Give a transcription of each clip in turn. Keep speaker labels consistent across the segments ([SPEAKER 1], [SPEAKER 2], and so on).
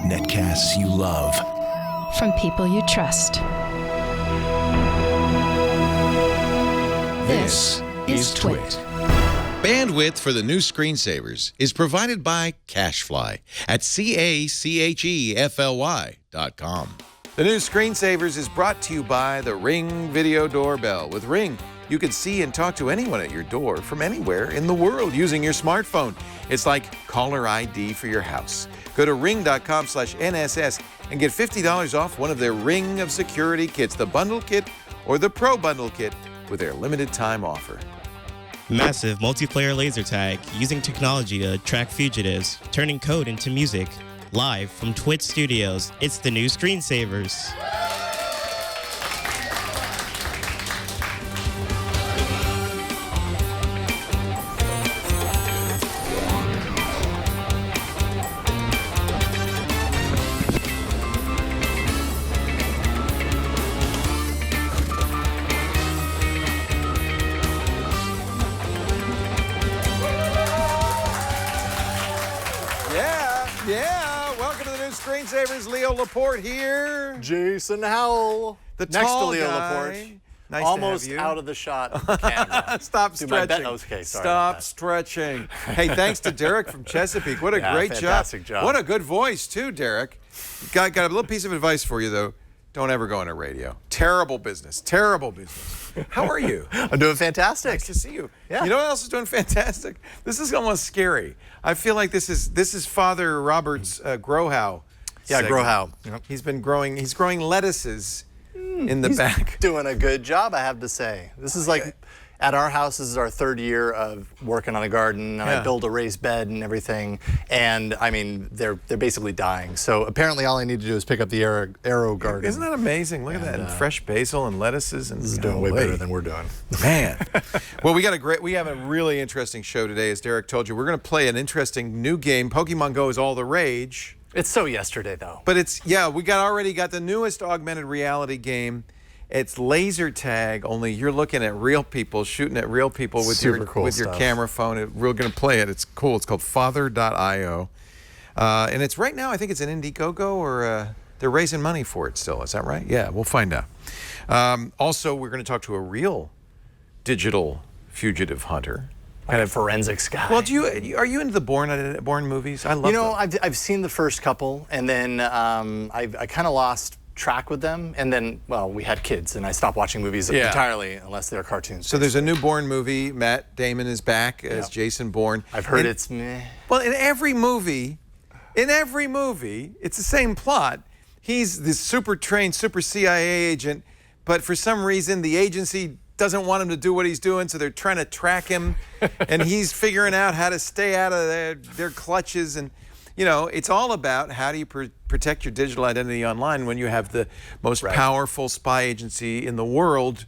[SPEAKER 1] Netcasts you love.
[SPEAKER 2] From people you trust.
[SPEAKER 1] This is Twit.
[SPEAKER 3] Bandwidth for the new screensavers is provided by CacheFly at CacheFly.com. The new screensavers is brought to you by the Ring Video Doorbell. With Ring, you can see and talk to anyone at your door from anywhere in the world using your smartphone. It's like caller ID for your house. Go to ring.com/NSS and get $50 off one of their Ring of Security kits, the Bundle Kit or the Pro Bundle Kit, with their limited time offer.
[SPEAKER 4] Massive multiplayer laser tag using technology to track fugitives, turning code into music. Live from Twit Studios, it's the new Screensavers.
[SPEAKER 3] Screensavers, Leo Laporte here.
[SPEAKER 5] Jason Howell.
[SPEAKER 3] The
[SPEAKER 5] next
[SPEAKER 3] tall
[SPEAKER 5] to Leo
[SPEAKER 3] guy.
[SPEAKER 5] Laporte.
[SPEAKER 3] Nice
[SPEAKER 5] Almost
[SPEAKER 3] to have you.
[SPEAKER 5] out of the shot of the camera.
[SPEAKER 3] Stop stretching.
[SPEAKER 5] Okay, sorry.
[SPEAKER 3] Stop stretching. Hey, thanks to Derek from Chesapeake. What a great
[SPEAKER 5] fantastic job.
[SPEAKER 3] What a good voice, too, Derek. Got a little piece of advice for you, though. Don't ever go into radio. Terrible business. Terrible business. How are you?
[SPEAKER 5] I'm doing fantastic.
[SPEAKER 3] Nice to see you.
[SPEAKER 5] Yeah.
[SPEAKER 3] You know what else is doing fantastic? This is almost scary. I feel like this is Father Robert's Grohow.
[SPEAKER 5] Yeah, Grohow.
[SPEAKER 3] Yep. He's growing lettuces in the back.
[SPEAKER 5] Doing a good job, I have to say. This is like, at our house, this is our third year of working on a garden, and I build a raised bed and everything, and I mean, they're basically dying. So apparently all I need to do is pick up the arrow garden.
[SPEAKER 3] Isn't that amazing? Look at that, and fresh basil and lettuces. And
[SPEAKER 5] this is doing way better than we're doing.
[SPEAKER 3] Man. Well, we have a really interesting show today, as Derek told you. We're going to play an interesting new game. Pokemon Go is all the rage.
[SPEAKER 5] It's so yesterday, though.
[SPEAKER 3] But we already got the newest augmented reality game. It's laser tag, only you're looking at real people, shooting at real people with your camera phone. We're going to play it. It's cool. It's called Father.io. And it's right now, I think it's an Indiegogo, or they're raising money for it still. Is that right? Yeah, we'll find out. Also, we're going to talk to a real digital fugitive hunter.
[SPEAKER 5] Kind of forensics guy.
[SPEAKER 3] Well, are you into the Bourne movies? I love them.
[SPEAKER 5] I've seen the first couple, and then I kind of lost track with them, and then, well, we had kids, and I stopped watching movies entirely unless they're cartoons.
[SPEAKER 3] So there's a new Bourne movie. Matt Damon is back as Jason Bourne.
[SPEAKER 5] I've heard it's meh.
[SPEAKER 3] Well, in every movie, it's the same plot. He's this super trained, super CIA agent, but for some reason the agency doesn't want him to do what he's doing, so they're trying to track him, and he's figuring out how to stay out of their clutches. And it's all about how do you protect your digital identity online when you have the most powerful spy agency in the world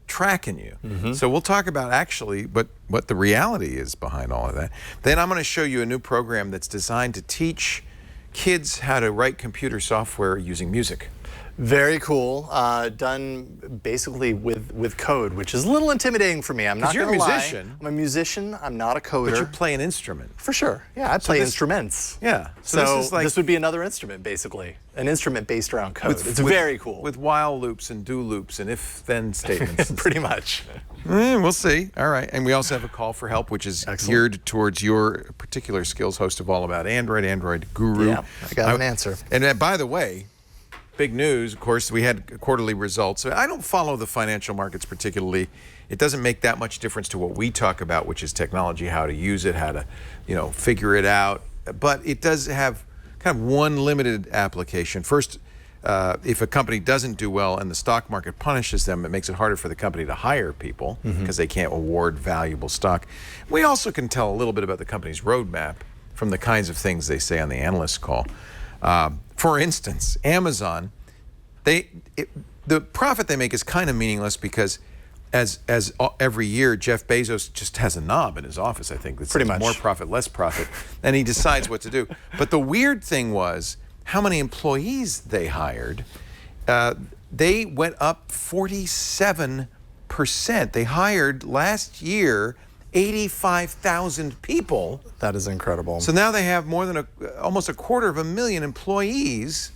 [SPEAKER 3] tracking you. Mm-hmm. So we'll talk about actually what the reality is behind all of that. Then I'm going to show you a new program that's designed to teach kids how to write computer software using music.
[SPEAKER 5] Very cool. Done basically with code, which is a little intimidating for me. I'm not going to lie.
[SPEAKER 3] You're a musician.
[SPEAKER 5] I'm a musician. I'm not a coder.
[SPEAKER 3] But you play an instrument.
[SPEAKER 5] For sure. Yeah, I play instruments.
[SPEAKER 3] Yeah.
[SPEAKER 5] So this would be another instrument, basically. An instrument based around code. It's very cool.
[SPEAKER 3] With while loops and do loops and if-then statements.
[SPEAKER 5] Pretty much.
[SPEAKER 3] We'll see. All right. And we also have a call for help, which is geared towards your particular skills, host of All About Android Guru.
[SPEAKER 5] Yeah, I got an answer.
[SPEAKER 3] And by the way, big news, of course, we had quarterly results. I don't follow the financial markets particularly. It doesn't make that much difference to what we talk about, which is technology, how to use it, how to, figure it out. But it does have kind of one limited application. First, if a company doesn't do well and the stock market punishes them, it makes it harder for the company to hire people because they can't award valuable stock. We also can tell a little bit about the company's roadmap from the kinds of things they say on the analyst call. For instance, Amazon, the profit they make is kind of meaningless because as every year, Jeff Bezos just has a knob in his office, I think. That
[SPEAKER 5] Pretty much.
[SPEAKER 3] More profit, less profit, and he decides what to do. But the weird thing was how many employees they hired. They went up 47%. They hired last year 85,000 people.
[SPEAKER 5] That is incredible.
[SPEAKER 3] So now they have more than almost 250,000 employees.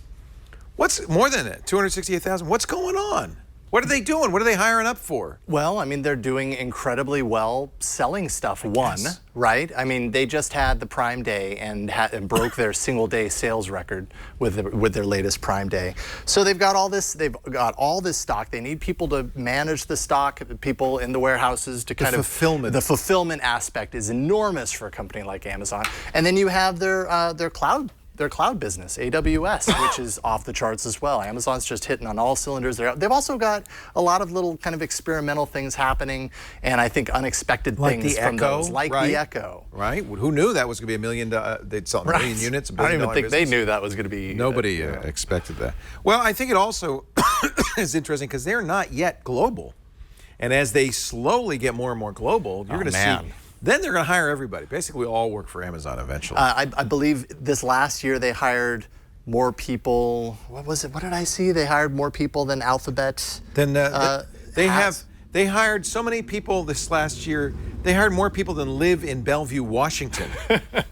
[SPEAKER 3] What's more than it? 268,000. What's going on? What are they doing? What are they hiring up for?
[SPEAKER 5] Well, I mean, they're doing incredibly well selling stuff, right? I mean, they just had the Prime Day and broke their single-day sales record with their latest Prime Day. So they've got all this stock. They need people to manage the stock, people in the warehouses to kind of...
[SPEAKER 3] fulfillment.
[SPEAKER 5] The fulfillment aspect is enormous for a company like Amazon. And then you have their cloud business, AWS, which is off the charts as well. Amazon's just hitting on all cylinders there. They've also got a lot of little kind of experimental things happening, and I think unexpected things from those, like the Echo.
[SPEAKER 3] Right? Who knew that was going to be $1 million? They'd sell 1 million units.
[SPEAKER 5] I don't even think they knew that was going to be.
[SPEAKER 3] Nobody expected that. Well, I think it also is interesting because they're not yet global, and as they slowly get more and more global, you're going to see. Then they're going to hire everybody. Basically, all work for Amazon eventually.
[SPEAKER 5] I believe this last year they hired more people. What was it? What did I see? They hired more people than Alphabet.
[SPEAKER 3] They hired so many people this last year. They hired more people than live in Bellevue, Washington.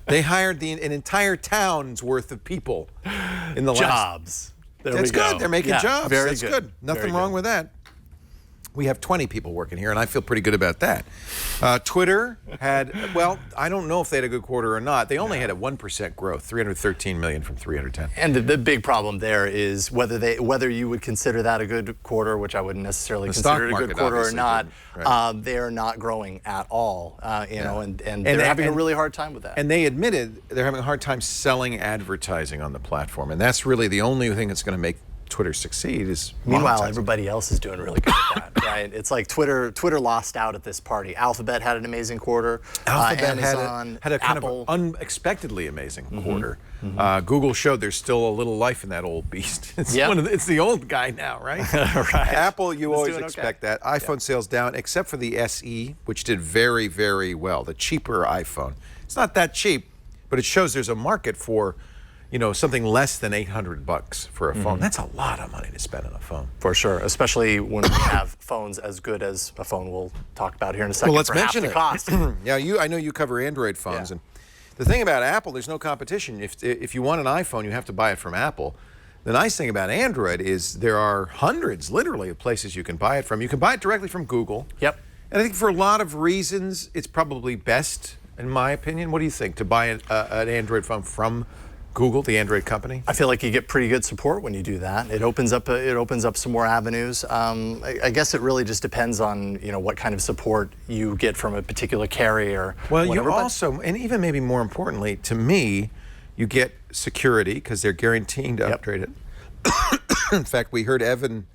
[SPEAKER 3] They hired an entire town's worth of people in the
[SPEAKER 5] jobs.
[SPEAKER 3] That's good. They're making jobs.
[SPEAKER 5] Very
[SPEAKER 3] good. Nothing wrong with that. We have 20 people working here, and I feel pretty good about that. Twitter had, well, I don't know if they had a good quarter or not. They only had a 1% growth, 313 million from 310.
[SPEAKER 5] And the big problem there is whether you would consider that a good quarter, which I wouldn't necessarily consider it a good quarter or not. Right. They are not growing at all, and they're having a really hard time with that.
[SPEAKER 3] And they admitted they're having a hard time selling advertising on the platform, and that's really the only thing that's going to make Twitter succeed is
[SPEAKER 5] meanwhile everybody else is doing really good at that, right? It's like Twitter lost out at this party. Alphabet had an amazing quarter.
[SPEAKER 3] Alphabet
[SPEAKER 5] Amazon,
[SPEAKER 3] had a kind
[SPEAKER 5] Apple.
[SPEAKER 3] of unexpectedly amazing quarter. Google showed there's still a little life in that old beast. It's the old guy now, right?
[SPEAKER 5] Right.
[SPEAKER 3] Apple, you always expect that. iPhone sales down, except for the SE, which did very, very well. The cheaper iPhone. It's not that cheap, but it shows there's a market for something less than $800 for a phone. That's a lot of money to spend on a phone.
[SPEAKER 5] For sure, especially when we have phones as good as a phone we'll talk about here in a second.
[SPEAKER 3] Well, let's mention it.
[SPEAKER 5] Cost.
[SPEAKER 3] Yeah, I know you cover Android phones, and the thing about Apple, there's no competition. If you want an iPhone, you have to buy it from Apple. The nice thing about Android is there are hundreds, literally, of places you can buy it from. You can buy it directly from Google.
[SPEAKER 5] Yep.
[SPEAKER 3] And I think for a lot of reasons, it's probably best, in my opinion. What do you think, to buy an Android phone from Google, the Android company?
[SPEAKER 5] I feel like you get pretty good support when you do that. It opens up some more avenues. I guess it really just depends on what kind of support you get from a particular carrier.
[SPEAKER 3] Well, you also, and even maybe more importantly, to me, you get security because they're guaranteeing to upgrade it. In fact, we heard Evan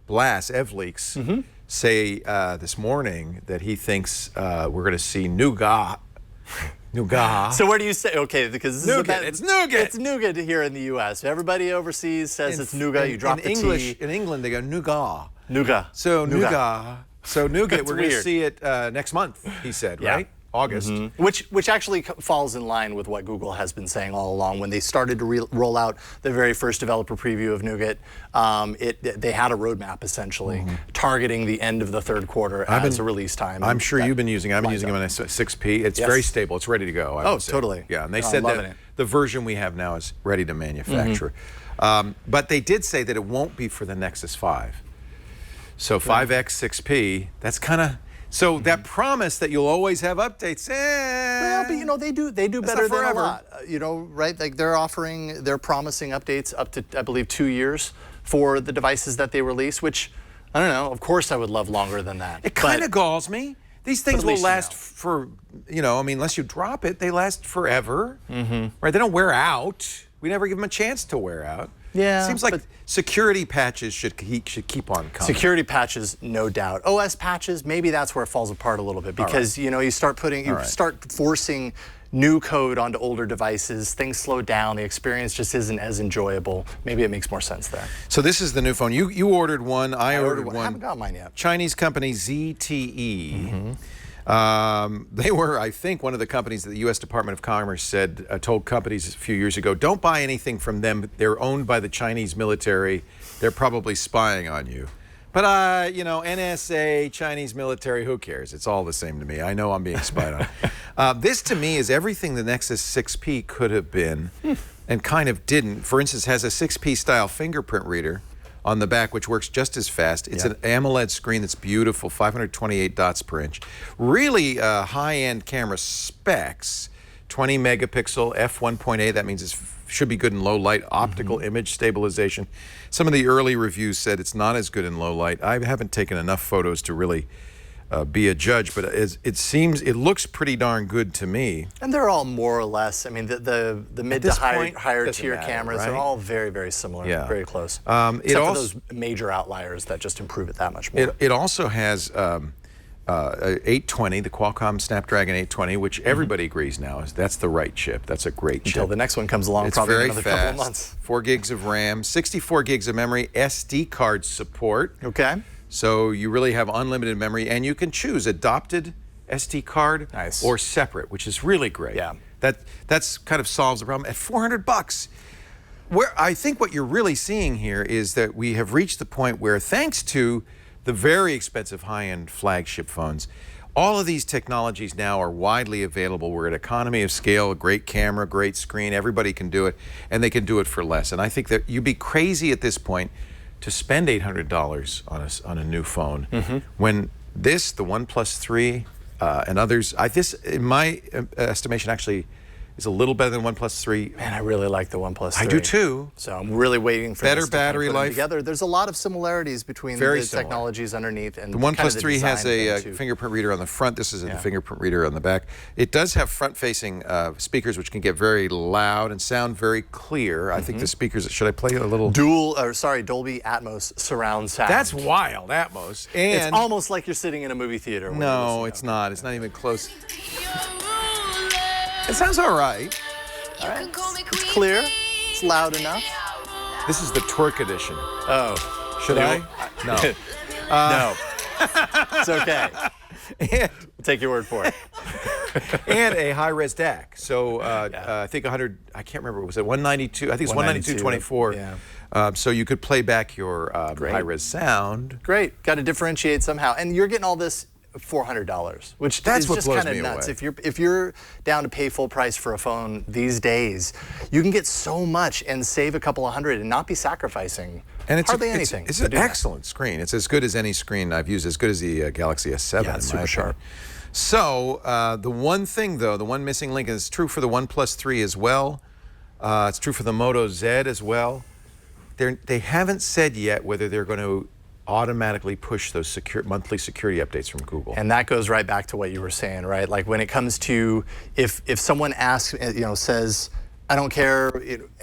[SPEAKER 3] Blass, EvLeaks, say this morning that he thinks we're going to see Nougat.
[SPEAKER 5] So where do you say? Okay, because this
[SPEAKER 3] it's nougat.
[SPEAKER 5] It's nougat here in the U.S. Everybody overseas says it's nougat. You drop the
[SPEAKER 3] English,
[SPEAKER 5] T.
[SPEAKER 3] In England, they go nougat.
[SPEAKER 5] Nougat.
[SPEAKER 3] So nougat. So nougat. We're going to see it next month. He said, right? August.
[SPEAKER 5] Which actually falls in line with what Google has been saying all along. When they started to roll out the very first developer preview of Nougat, they had a roadmap essentially targeting the end of the third quarter as a release time.
[SPEAKER 3] I'm sure you've been using. I've been using them on 6P. It's very stable. It's ready to go. I would say.
[SPEAKER 5] Totally.
[SPEAKER 3] Yeah, and they said that the version we have now is ready to manufacture. But they did say that it won't be for the Nexus 5. So 5X 6P. That's kind of. So that promise that you'll always have updates,
[SPEAKER 5] well, but they do better than a lot, right? Like they're promising updates up to, I believe, 2 years for the devices that they release, which, I don't know, of course I would love longer than that.
[SPEAKER 3] It kind of galls me. These things will last for, unless you drop it, they last forever, right? They don't wear out. We never give them a chance to wear out.
[SPEAKER 5] Yeah,
[SPEAKER 3] seems like security patches should keep on coming.
[SPEAKER 5] Security patches, no doubt. OS patches, maybe that's where it falls apart a little bit because you start forcing new code onto older devices. Things slow down. The experience just isn't as enjoyable. Maybe it makes more sense there.
[SPEAKER 3] So this is the new phone. You ordered one. I ordered one.
[SPEAKER 5] I haven't got mine yet.
[SPEAKER 3] Chinese company ZTE. They were, I think, one of the companies that the U.S. Department of Commerce told companies a few years ago, don't buy anything from them. They're owned by the Chinese military. They're probably spying on you. But, you know, NSA, Chinese military, who cares? It's all the same to me. I know I'm being spied on. This, to me, is everything the Nexus 6P could have been and kind of didn't. For instance, has a 6P style fingerprint reader on the back, which works just as fast. It's an AMOLED screen that's beautiful, 528 dots per inch. Really high-end camera specs, 20 megapixel, f1.8. That means it should be good in low light, optical image stabilization. Some of the early reviews said it's not as good in low light. I haven't taken enough photos to really be a judge, but it looks pretty darn good to me. And
[SPEAKER 5] they're all more or less, I mean, the mid to higher tier cameras are all very, very similar, very close. Except for those major outliers that just improve it that much more.
[SPEAKER 3] It also has 820, the Qualcomm Snapdragon 820, which everybody agrees now that's the right chip. That's a great chip.
[SPEAKER 5] Until the next one comes along,
[SPEAKER 3] it's
[SPEAKER 5] probably
[SPEAKER 3] very
[SPEAKER 5] in another
[SPEAKER 3] fast.
[SPEAKER 5] couple of months.
[SPEAKER 3] 4 gigs of RAM, 64 gigs of memory, SD card support.
[SPEAKER 5] Okay.
[SPEAKER 3] So you really have unlimited memory, and you can choose adopted SD card or separate, which is really great.
[SPEAKER 5] Yeah.
[SPEAKER 3] That's kind of solves the problem. At $400, where I think what you're really seeing here is that we have reached the point where, thanks to the very expensive high-end flagship phones, all of these technologies now are widely available. We're at economy of scale, a great camera, great screen, everybody can do it, and they can do it for less. And I think that you'd be crazy at this point to spend $800 on a new phone when the OnePlus 3 and others, this in my estimation actually is a little better than OnePlus 3.
[SPEAKER 5] Man, I really like the OnePlus 3.
[SPEAKER 3] I do too.
[SPEAKER 5] So I'm really waiting for
[SPEAKER 3] better
[SPEAKER 5] this to
[SPEAKER 3] battery
[SPEAKER 5] kind of put
[SPEAKER 3] life.
[SPEAKER 5] Together. There's a lot of similarities between the technologies underneath and
[SPEAKER 3] the OnePlus
[SPEAKER 5] kind of the
[SPEAKER 3] 3 has a
[SPEAKER 5] too.
[SPEAKER 3] fingerprint reader on the front. This is a fingerprint reader on the back. It does have front-facing speakers, which can get very loud and sound very clear. I think the speakers. Should I play a little?
[SPEAKER 5] Dolby Atmos surround sound.
[SPEAKER 3] That's wild, Atmos. And
[SPEAKER 5] it's almost like you're sitting in a movie theater.
[SPEAKER 3] No, it's not. It's not even close. It sounds all right.
[SPEAKER 5] It's clear. It's loud enough.
[SPEAKER 3] This is the twerk edition.
[SPEAKER 5] Oh.
[SPEAKER 3] Should I? No.
[SPEAKER 5] No. It's okay.
[SPEAKER 3] And
[SPEAKER 5] we'll take your word for it.
[SPEAKER 3] And a high-res DAC. So I think 100, I can't remember, was it 192? I think it's 192.24.
[SPEAKER 5] Yeah.
[SPEAKER 3] So you could play back your high-res sound.
[SPEAKER 5] Great. Got to differentiate somehow. And you're getting all this $400, which
[SPEAKER 3] that's
[SPEAKER 5] is
[SPEAKER 3] what
[SPEAKER 5] just
[SPEAKER 3] blows
[SPEAKER 5] kind of
[SPEAKER 3] me
[SPEAKER 5] nuts.
[SPEAKER 3] away.
[SPEAKER 5] If you're down to pay full price for a phone these days, you can get so much and save a couple of hundred and not be sacrificing hardly anything.
[SPEAKER 3] It's an excellent screen. It's as good as any screen I've used, as good as the Galaxy S7.
[SPEAKER 5] Yeah, it's super sharp.
[SPEAKER 3] So the one thing, though, the one missing link, and it's true for the OnePlus 3 as well. It's true for the Moto Z as well. They haven't said yet whether they're going to automatically push those monthly security updates from Google.
[SPEAKER 5] And that goes right back to what you were saying, right? Like when it comes to if someone asks, says, I don't care,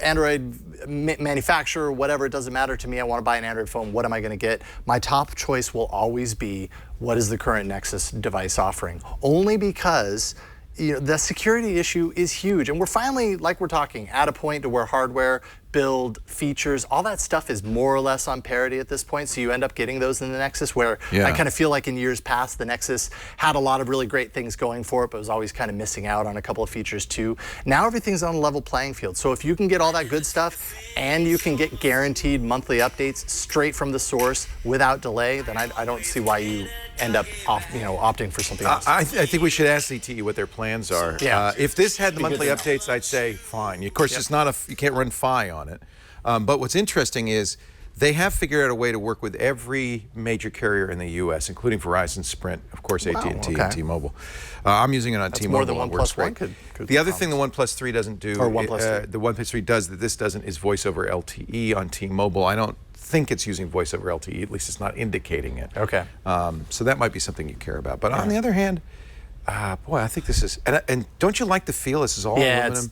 [SPEAKER 5] Android manufacturer, whatever, it doesn't matter to me. I want to buy an Android phone. What am I going to get? My top choice will always be, what is the current Nexus device offering? Only because the security issue is huge. And we're finally, like we're talking, at a point to where hardware, build, features, all that stuff is more or less on parity at this point. So you end up getting those in the Nexus, where I kind of feel like in years past, the Nexus had a lot of really great things going for it, but was always kind of missing out on a couple of features too. Now everything's on a level playing field. So if you can get all that good stuff and you can get guaranteed monthly updates straight from the source without delay, then I don't see why you end up opting for something else.
[SPEAKER 3] I think we should ask CTE what their plans are.
[SPEAKER 5] Yeah.
[SPEAKER 3] If this had the monthly updates, I'd say fine. Of course, it's not you can't run Fi on it. But what's interesting is they have figured out a way to work with every major carrier in the U.S., including Verizon, Sprint, of course, AT&T, and T-Mobile. I'm using it on T-Mobile.
[SPEAKER 5] More than OnePlus 1 could
[SPEAKER 3] the other thing the OnePlus 3 doesn't do,
[SPEAKER 5] or OnePlus 3.
[SPEAKER 3] the OnePlus 3 does that this doesn't, is voice over LTE on T-Mobile. I don't think it's using voice over LTE, at least it's not indicating it.
[SPEAKER 5] Okay.
[SPEAKER 3] So that might be something you care about. But on the other hand, boy, I think this is, and don't you like the feel? This is all aluminum.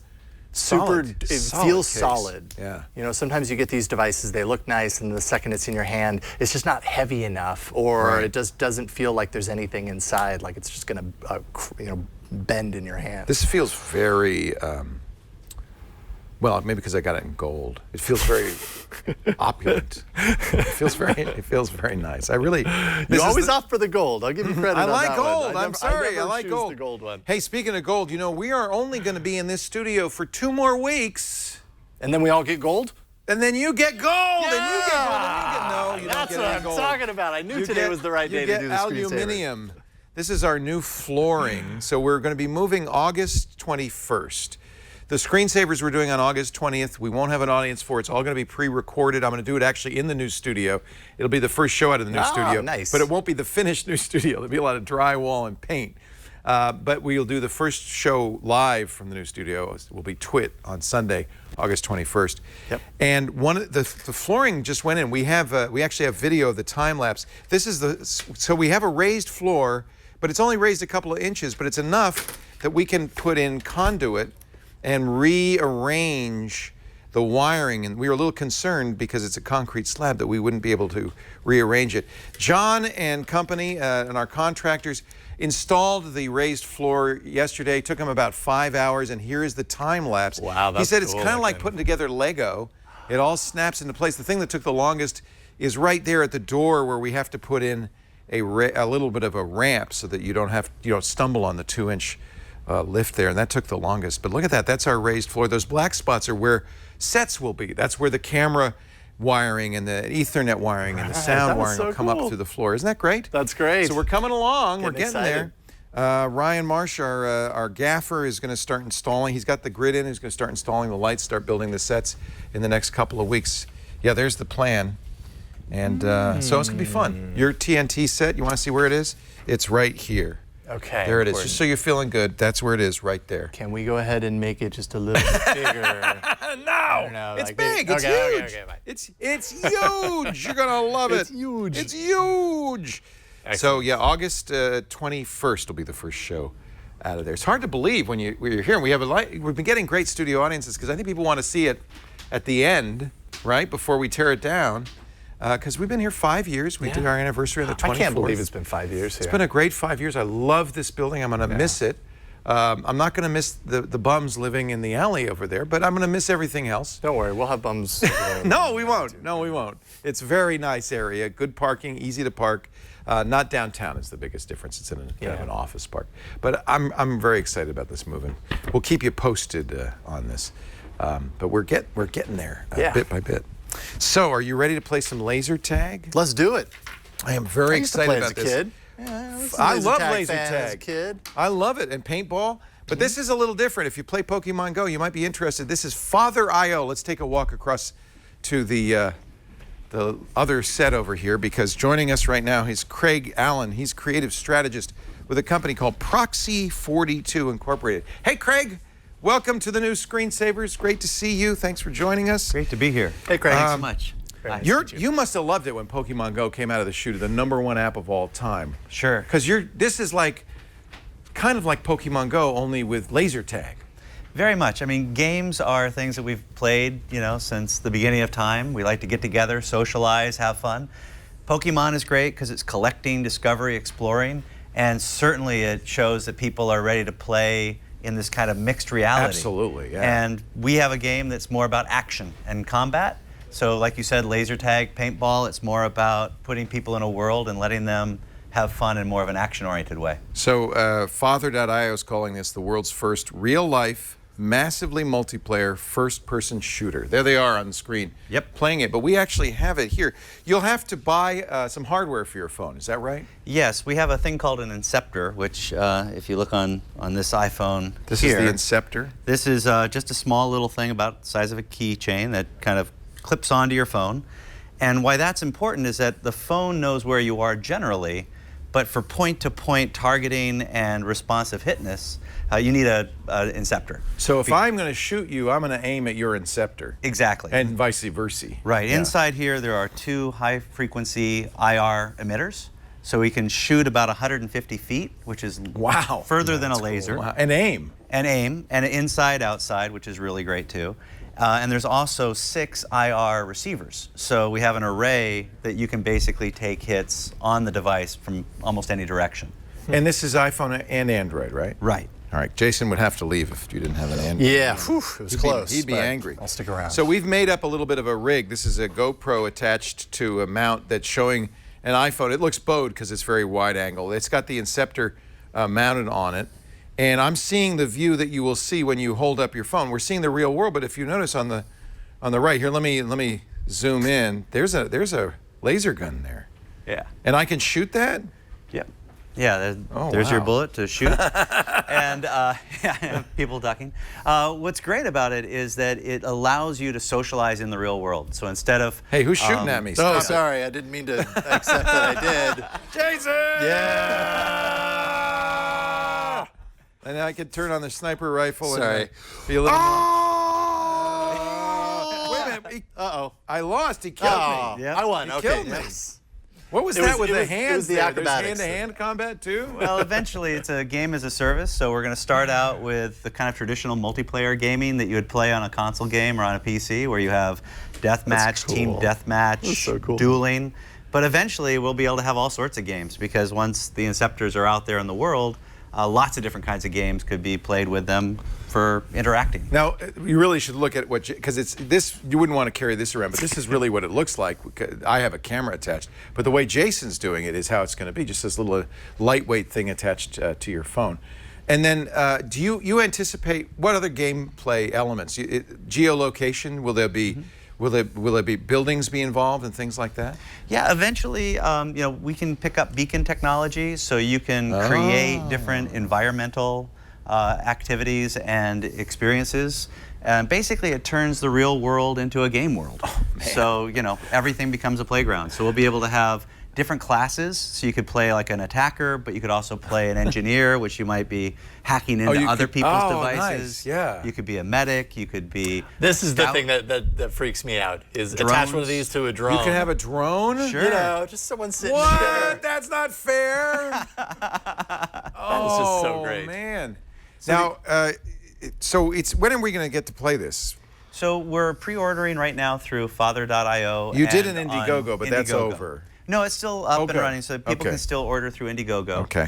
[SPEAKER 5] It feels solid.
[SPEAKER 3] Yeah.
[SPEAKER 5] Sometimes you get these devices, they look nice, and the second it's in your hand, it's just not heavy enough, or it just doesn't feel like there's anything inside, like it's just going to, bend in your hand.
[SPEAKER 3] This feels very, well, maybe because I got it in gold. It feels very opulent. It feels very nice. I really.
[SPEAKER 5] You always opt for the gold. I'll give you credit.
[SPEAKER 3] I like
[SPEAKER 5] on that
[SPEAKER 3] gold.
[SPEAKER 5] one.
[SPEAKER 3] I'm sorry. I like
[SPEAKER 5] choose
[SPEAKER 3] gold.
[SPEAKER 5] The gold one.
[SPEAKER 3] Hey, speaking of gold, we are only going to be in this studio for 2 more weeks.
[SPEAKER 5] And then we all get gold?
[SPEAKER 3] And then you get gold. And you get gold. And you get no. You
[SPEAKER 5] That's
[SPEAKER 3] don't
[SPEAKER 5] what
[SPEAKER 3] get
[SPEAKER 5] I'm
[SPEAKER 3] gold.
[SPEAKER 5] talking about. I knew today was the right day to do the screensaver.
[SPEAKER 3] Aluminum. This is our new flooring. So we're going to be moving August 21st. The screensavers we're doing on August 20th, we won't have an audience for. It's all going to be pre-recorded. I'm going to do it actually in the new studio. It'll be the first show out of the new studio.
[SPEAKER 5] Nice.
[SPEAKER 3] But it won't be the finished new studio. There'll be a lot of drywall and paint. But we'll do the first show live from the new studio. It will be Twit on Sunday, August 21st.
[SPEAKER 5] Yep.
[SPEAKER 3] And the flooring just went in. We actually have video of the time lapse. So we have a raised floor, but it's only raised a couple of inches, but it's enough that we can put in conduit and rearrange the wiring. And we were a little concerned because it's a concrete slab that we wouldn't be able to rearrange it. John and company and our contractors installed the raised floor yesterday. Took them about 5 hours, and here is the time lapse.
[SPEAKER 5] Wow, that's
[SPEAKER 3] He said it's
[SPEAKER 5] cool
[SPEAKER 3] kind of like
[SPEAKER 5] looking.
[SPEAKER 3] putting together Lego. It all snaps into place. The thing that took the longest is right there at the door where we have to put in a little bit of a ramp so that you don't stumble on the 2-inch lift there, and that took the longest. But look at that. That's our raised floor. Those black spots are where sets will be. That's where the camera wiring and the Ethernet wiring and the sound wiring will come up through the floor. Isn't that great?
[SPEAKER 5] That's great.
[SPEAKER 3] So we're coming along. We're getting
[SPEAKER 5] excited.
[SPEAKER 3] there. Ryan Marsh, our gaffer, is going to start installing. He's got the grid in. He's going to start installing the lights, start building the sets in the next couple of weeks. Yeah, there's the plan. And so it's going to be fun. Your TNT set, you want to see where it is? It's right here.
[SPEAKER 5] Okay.
[SPEAKER 3] There it is. Just so you're feeling good, that's where it is, right there.
[SPEAKER 5] Can we go ahead and make it just a little bit bigger?
[SPEAKER 3] No, it's big. It's
[SPEAKER 5] okay,
[SPEAKER 3] huge.
[SPEAKER 5] bye.
[SPEAKER 3] It's huge. You're gonna love it.
[SPEAKER 5] It's huge.
[SPEAKER 3] It's huge. So yeah, August 21st will be the first show out of there. It's hard to believe when you're here. And we've been getting great studio audiences because I think people want to see it at the end, right before we tear it down. Because we've been here 5 years. We did our anniversary on the 24th.
[SPEAKER 5] I can't believe it's been 5 years here.
[SPEAKER 3] It's been a great 5 years. I love this building. I'm going to miss it. I'm not going to miss the bums living in the alley over there, but I'm going to miss everything else.
[SPEAKER 5] Don't worry, we'll have bums.
[SPEAKER 3] No, we won't. No, we won't. It's a very nice area. Good parking, easy to park. Not downtown is the biggest difference. It's in kind of an office park. But I'm very excited about this moving. We'll keep you posted on this. But we're getting there bit by bit. So, are you ready to play some laser tag?
[SPEAKER 5] Let's do it.
[SPEAKER 3] I am very excited about this.
[SPEAKER 5] Kid.
[SPEAKER 3] I love laser
[SPEAKER 5] fan as a
[SPEAKER 3] tag.
[SPEAKER 5] kid.
[SPEAKER 3] I love it, and paintball. But this is a little different. If you play Pokemon Go, you might be interested. This is Father I.O. Let's take a walk across to the other set over here, because joining us right now is Craig Allen. He's creative strategist with a company called Proxy 42 Incorporated. Hey, Craig. Welcome to the new Screensavers. Great to see you. Thanks for joining us.
[SPEAKER 1] Great to be here.
[SPEAKER 5] Hey, Craig.
[SPEAKER 1] Thanks so much.
[SPEAKER 3] You must have loved it when Pokemon Go came out of the chute, the #1 app of all time.
[SPEAKER 1] Sure.
[SPEAKER 3] Because this is kind of like Pokemon Go, only with laser tag.
[SPEAKER 1] Very much. I mean, games are things that we've played, since the beginning of time. We like to get together, socialize, have fun. Pokemon is great because it's collecting, discovery, exploring, and certainly it shows that people are ready to play in this kind of mixed reality.
[SPEAKER 3] Absolutely, yeah.
[SPEAKER 1] And we have a game that's more about action and combat. So like you said, laser tag, paintball, it's more about putting people in a world and letting them have fun in more of an action-oriented way.
[SPEAKER 3] So Father.io is calling this the world's first real-life, massively multiplayer, first-person shooter. There they are on the screen.
[SPEAKER 1] Yep.
[SPEAKER 3] Playing it, but we actually have it here. You'll have to buy some hardware for your phone, is that right?
[SPEAKER 1] Yes, we have a thing called an Inceptor, which if you look on this iPhone
[SPEAKER 3] This
[SPEAKER 1] here,
[SPEAKER 3] is the Inceptor?
[SPEAKER 1] This is just a small little thing about the size of a keychain that kind of clips onto your phone. And why that's important is that the phone knows where you are generally, but for point-to-point targeting and responsive hitness, you need an Inceptor.
[SPEAKER 3] So if I'm going to shoot you, I'm going to aim at your Inceptor.
[SPEAKER 1] Exactly.
[SPEAKER 3] And vice versa.
[SPEAKER 1] Right.
[SPEAKER 3] Yeah.
[SPEAKER 1] Inside here, there are 2 high-frequency IR emitters. So we can shoot about 150 feet, which is further than a laser.
[SPEAKER 3] Cool. Wow. And aim.
[SPEAKER 1] And inside, outside, which is really great too. And there's also 6 IR receivers. So we have an array that you can basically take hits on the device from almost any direction.
[SPEAKER 3] And this is iPhone and Android, right?
[SPEAKER 1] Right.
[SPEAKER 3] All right, Jason would have to leave if you didn't have an Android.
[SPEAKER 5] Yeah, it was close.
[SPEAKER 3] He'd be
[SPEAKER 5] but
[SPEAKER 3] angry.
[SPEAKER 5] I'll stick around.
[SPEAKER 3] So we've made up a little bit of a rig. This is a GoPro attached to a mount that's showing an iPhone. It looks bowed because it's very wide angle. It's got the Inceptor mounted on it. And I'm seeing the view that you will see when you hold up your phone. We're seeing the real world, but if you notice on the on the right here. Let me zoom in. There's a laser gun there.
[SPEAKER 1] Yeah.
[SPEAKER 3] And I can shoot that?
[SPEAKER 1] Yep. Yeah, there's your bullet to shoot. And yeah, people ducking. What's great about it is that it allows you to socialize in the real world. So instead of...
[SPEAKER 3] Hey, who's shooting at me?
[SPEAKER 5] Oh, sorry. I didn't mean to accept that I did.
[SPEAKER 3] Jason!
[SPEAKER 5] Yeah!
[SPEAKER 3] And I could turn on the sniper rifle
[SPEAKER 5] Sorry.
[SPEAKER 3] and be a little Wait a minute.
[SPEAKER 5] Uh-oh.
[SPEAKER 3] I lost. He killed
[SPEAKER 5] Oh,
[SPEAKER 3] me.
[SPEAKER 1] Yep.
[SPEAKER 5] I won.
[SPEAKER 3] He
[SPEAKER 5] Okay.
[SPEAKER 3] killed me.
[SPEAKER 5] Yes.
[SPEAKER 3] What was
[SPEAKER 5] It
[SPEAKER 3] that
[SPEAKER 5] was-
[SPEAKER 3] with
[SPEAKER 5] it
[SPEAKER 3] the
[SPEAKER 5] was- it
[SPEAKER 3] hands
[SPEAKER 5] was the
[SPEAKER 3] there? There's
[SPEAKER 5] acrobatics.
[SPEAKER 3] hand-to-hand combat too?
[SPEAKER 1] Well, eventually it's a game as a service, so we're going to start out with the kind of traditional multiplayer gaming that you would play on a console game or on a PC, where you have deathmatch,
[SPEAKER 5] cool.
[SPEAKER 1] team deathmatch,
[SPEAKER 5] That's so cool.
[SPEAKER 1] dueling. But eventually we'll be able to have all sorts of games, because once the Inceptors are out there in the world, lots of different kinds of games could be played with them for interacting.
[SPEAKER 3] Now, you really should look at what, because it's this, you wouldn't want to carry this around, but this is really what it looks like. I have a camera attached, but the way Jason's doing it is how it's going to be, just this little lightweight thing attached to your phone. And then, do you anticipate, what other gameplay elements? Geolocation, will there be, will there be buildings be involved and things like that?
[SPEAKER 1] Yeah, eventually, you know, we can pick up beacon technology, so you can create different environmental activities and experiences. And basically, it turns the real world into a game world. So, you know, everything becomes a playground. So we'll be able to have different classes, so you could play like an attacker, but you could also play an engineer, which you might be hacking into other people's devices.
[SPEAKER 3] Nice. Yeah.
[SPEAKER 1] You could be a medic, you could be...
[SPEAKER 5] This is the
[SPEAKER 1] scout.
[SPEAKER 5] thing that freaks me out, is
[SPEAKER 1] Drones.
[SPEAKER 5] attach one of these to a drone.
[SPEAKER 3] You can have a drone?
[SPEAKER 1] Sure.
[SPEAKER 5] You know, just someone sitting
[SPEAKER 3] What?
[SPEAKER 5] there.
[SPEAKER 3] That's not fair.
[SPEAKER 5] That is just so great.
[SPEAKER 3] Oh, man. Now, so it's, when are we going to get to play this?
[SPEAKER 1] So we're pre-ordering right now through father.io.
[SPEAKER 3] You did
[SPEAKER 1] and
[SPEAKER 3] an
[SPEAKER 1] on
[SPEAKER 3] Indiegogo, but that's
[SPEAKER 1] Indiegogo.
[SPEAKER 3] over.
[SPEAKER 1] No, it's still up and
[SPEAKER 3] Okay.
[SPEAKER 1] running, so people
[SPEAKER 3] Okay.
[SPEAKER 1] can still order through Indiegogo.
[SPEAKER 3] Okay.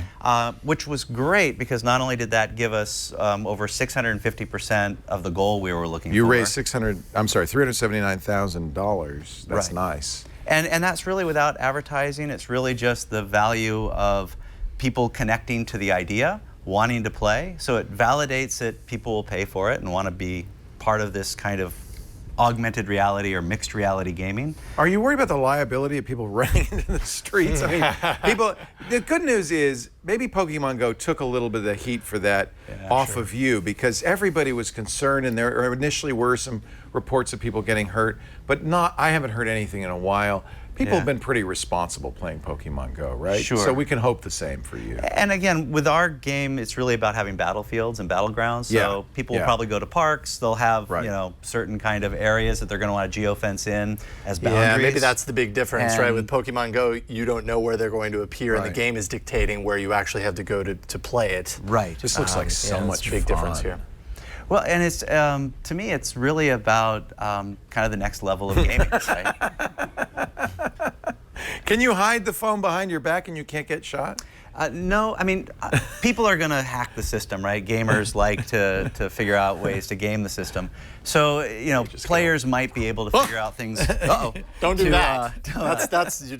[SPEAKER 1] Which was great, because not only did that give us over 650% of the goal we were looking for.
[SPEAKER 3] You raised $379,000. That's
[SPEAKER 1] Right.
[SPEAKER 3] nice.
[SPEAKER 1] And that's really without advertising. It's really just the value of people connecting to the idea, wanting to play. So it validates that people will pay for it and want to be part of this kind of augmented reality or mixed reality gaming.
[SPEAKER 3] Are you worried about the liability of people running into the streets? I mean, people. The good news is maybe Pokemon Go took a little bit of the heat for that off of you, because everybody was concerned, and there initially were some reports of people getting hurt, but not. I haven't heard anything in a while. People have been pretty responsible playing Pokemon Go, right?
[SPEAKER 1] Sure.
[SPEAKER 3] So we can hope the same for you.
[SPEAKER 1] And again, with our game, it's really about having battlefields and battlegrounds. So people will probably go to parks. They'll have you know, certain kind of areas that they're going to want to geofence in as boundaries.
[SPEAKER 5] Yeah, maybe that's the big difference, right?
[SPEAKER 1] And-
[SPEAKER 5] With Pokemon Go, you don't know where they're going to appear, and the game is dictating where you actually have to go to play it.
[SPEAKER 1] Right.
[SPEAKER 3] This looks like so much
[SPEAKER 5] That's a big difference
[SPEAKER 3] fun.
[SPEAKER 5] here.
[SPEAKER 1] Well, and it's to me, it's really about kind of the next level of gaming, right?
[SPEAKER 3] Can you hide the phone behind your back and you can't get shot?
[SPEAKER 1] No, I mean, people are going to hack the system, right? Gamers like to figure out ways to game the system. So, you know, players might be able to figure out things. Uh-oh.
[SPEAKER 5] Don't do
[SPEAKER 1] To,
[SPEAKER 5] that.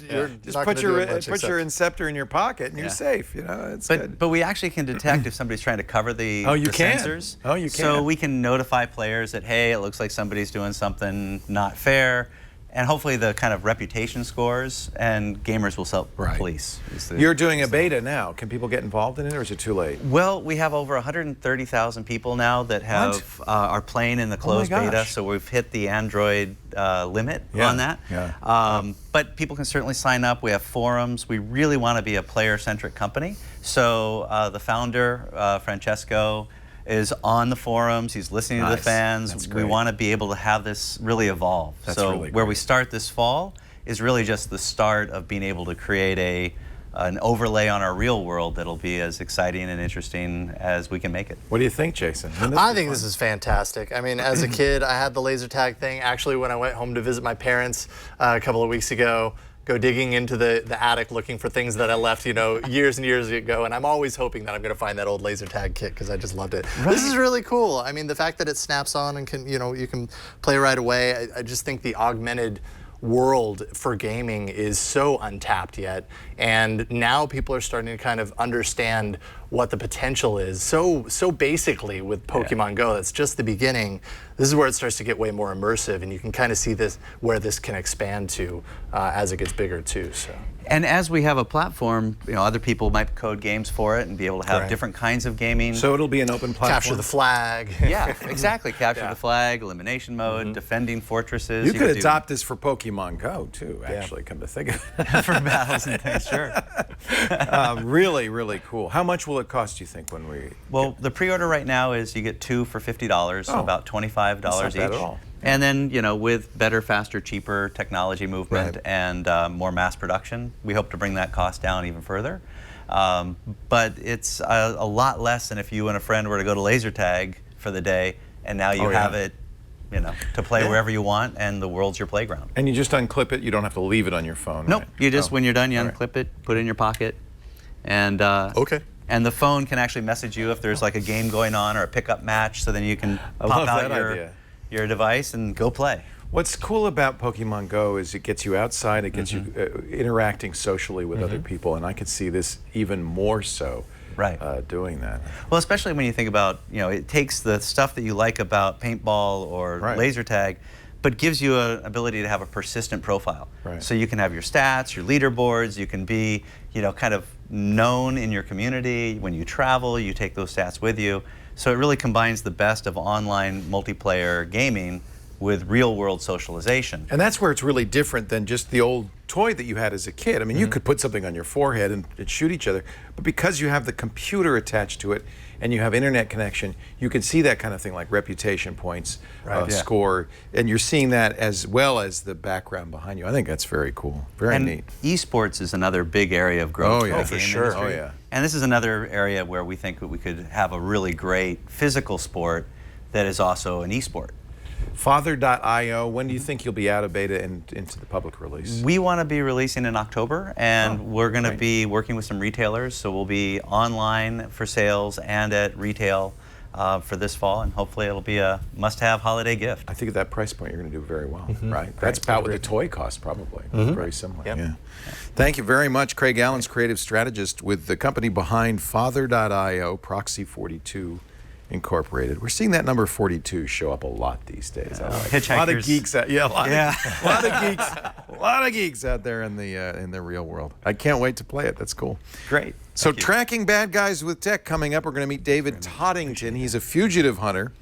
[SPEAKER 5] You're
[SPEAKER 3] Just
[SPEAKER 5] not
[SPEAKER 3] put
[SPEAKER 5] gonna do
[SPEAKER 3] your
[SPEAKER 5] much
[SPEAKER 3] put your Inceptor in your pocket and you're
[SPEAKER 1] Yeah.
[SPEAKER 3] safe. You know, it's good.
[SPEAKER 1] But we actually can detect if somebody's trying to cover the,
[SPEAKER 3] Oh, you
[SPEAKER 1] the
[SPEAKER 3] can?
[SPEAKER 1] sensors.
[SPEAKER 3] Oh, you
[SPEAKER 1] So
[SPEAKER 3] can.
[SPEAKER 1] we can notify players that, hey, it looks like somebody's doing something not fair. And hopefully the kind of reputation scores, and gamers will self-police.
[SPEAKER 3] You're doing a beta now. Can people get involved in it, or is it too late?
[SPEAKER 1] Well, we have over 130,000 people now that have are playing in the closed beta,
[SPEAKER 3] gosh.
[SPEAKER 1] so we've hit the Android limit on that.
[SPEAKER 3] Yeah.
[SPEAKER 1] But people can certainly sign up. We have forums. We really want to be a player-centric company. So the founder, Francesco, is on the forums. He's listening to the fans.
[SPEAKER 3] That's
[SPEAKER 1] We
[SPEAKER 3] great.
[SPEAKER 1] want to be able to have this really evolve.
[SPEAKER 3] That's
[SPEAKER 1] so
[SPEAKER 3] really
[SPEAKER 1] where
[SPEAKER 3] great.
[SPEAKER 1] we start this fall is really just the start of being able to create an overlay on our real world that'll be as exciting and interesting as we can make it.
[SPEAKER 3] What do you think, Jason?
[SPEAKER 5] I think this is fantastic. I mean, as a kid, I had the laser tag thing. Actually, when I went home to visit my parents a couple of weeks ago, go digging into the attic looking for things that I left, you know, years and years ago, and I'm always hoping that I'm going to find that old laser tag kit, because I just loved it. Right. This is really cool. I mean, the fact that it snaps on and can, you know, you can play right away. I just think the augmented world for gaming is so untapped yet, and now people are starting to kind of understand what the potential is so basically with Pokemon Go. That's just the beginning. This is where it starts to get way more immersive, and you can kind of see this where this can expand to as it gets bigger too. So.
[SPEAKER 1] And as we have a platform, other people might code games for it and be able to have different kinds of gaming.
[SPEAKER 3] So it'll be an open platform.
[SPEAKER 5] Capture the flag.
[SPEAKER 1] Yeah, exactly. Capture the flag, elimination mode, defending fortresses.
[SPEAKER 3] You could adopt this for Pokemon Go too, actually, come to think of it.
[SPEAKER 1] For battles and things, sure.
[SPEAKER 3] Really, really cool. How much will it cost, you think, when we...
[SPEAKER 1] Well, the pre-order right now is you get 2 for $50, so about $25
[SPEAKER 3] That's not
[SPEAKER 1] each.
[SPEAKER 3] bad at all.
[SPEAKER 1] And then, with better, faster, cheaper technology movement and more mass production, we hope to bring that cost down even further. But it's a lot less than if you and a friend were to go to laser tag for the day, and now you have it, to play wherever you want, and the world's your playground.
[SPEAKER 3] And you just unclip it. You don't have to leave it on your phone.
[SPEAKER 1] Nope.
[SPEAKER 3] Right?
[SPEAKER 1] You just, when you're done, you unclip it, put it in your pocket, and and the phone can actually message you if there's like a game going on or a pickup match, so then you can pop out your device and go play.
[SPEAKER 3] What's cool about Pokemon Go is it gets you outside, it gets you interacting socially with other people, and I could see this even more so doing that.
[SPEAKER 1] Well, especially when you think about, it takes the stuff that you like about paintball or laser tag, but gives you an ability to have a persistent profile. So you can have your stats, your leaderboards, you can be, kind of known in your community. When you travel, you take those stats with you. So it really combines the best of online multiplayer gaming with real-world socialization.
[SPEAKER 3] And that's where it's really different than just the old toy that you had as a kid. I mean, you could put something on your forehead and shoot each other, but because you have the computer attached to it and you have internet connection, you can see that kind of thing like reputation points, score, and you're seeing that as well as the background behind you. I think that's very cool, very neat.
[SPEAKER 1] Esports is another big area of growth.
[SPEAKER 3] Oh yeah,
[SPEAKER 1] for
[SPEAKER 3] sure.
[SPEAKER 1] industry.
[SPEAKER 3] Oh yeah.
[SPEAKER 1] And this is another area where we think that we could have a really great physical sport that is also an esport.
[SPEAKER 3] Father.io, when do you think you'll be out of beta and into the public release?
[SPEAKER 1] We want to be releasing in October, and we're going to be working with some retailers, so we'll be online for sales and at retail for this fall, and hopefully it'll be a must-have holiday gift.
[SPEAKER 3] I think at that price point you're going to do very well, right? That's about what the toy costs, probably. Very similar. Yeah. Thank you very much, Craig Allen's creative strategist with the company behind Father.io, Proxy 42 Incorporated. We're seeing that number 42 show up a lot these days. I like it. A lot of geeks out. A lot of geeks out there in the real world. I can't wait to play it. That's cool.
[SPEAKER 1] Great.
[SPEAKER 3] So tracking bad guys with tech coming up. We're going to meet David Toddington. He's a fugitive hunter.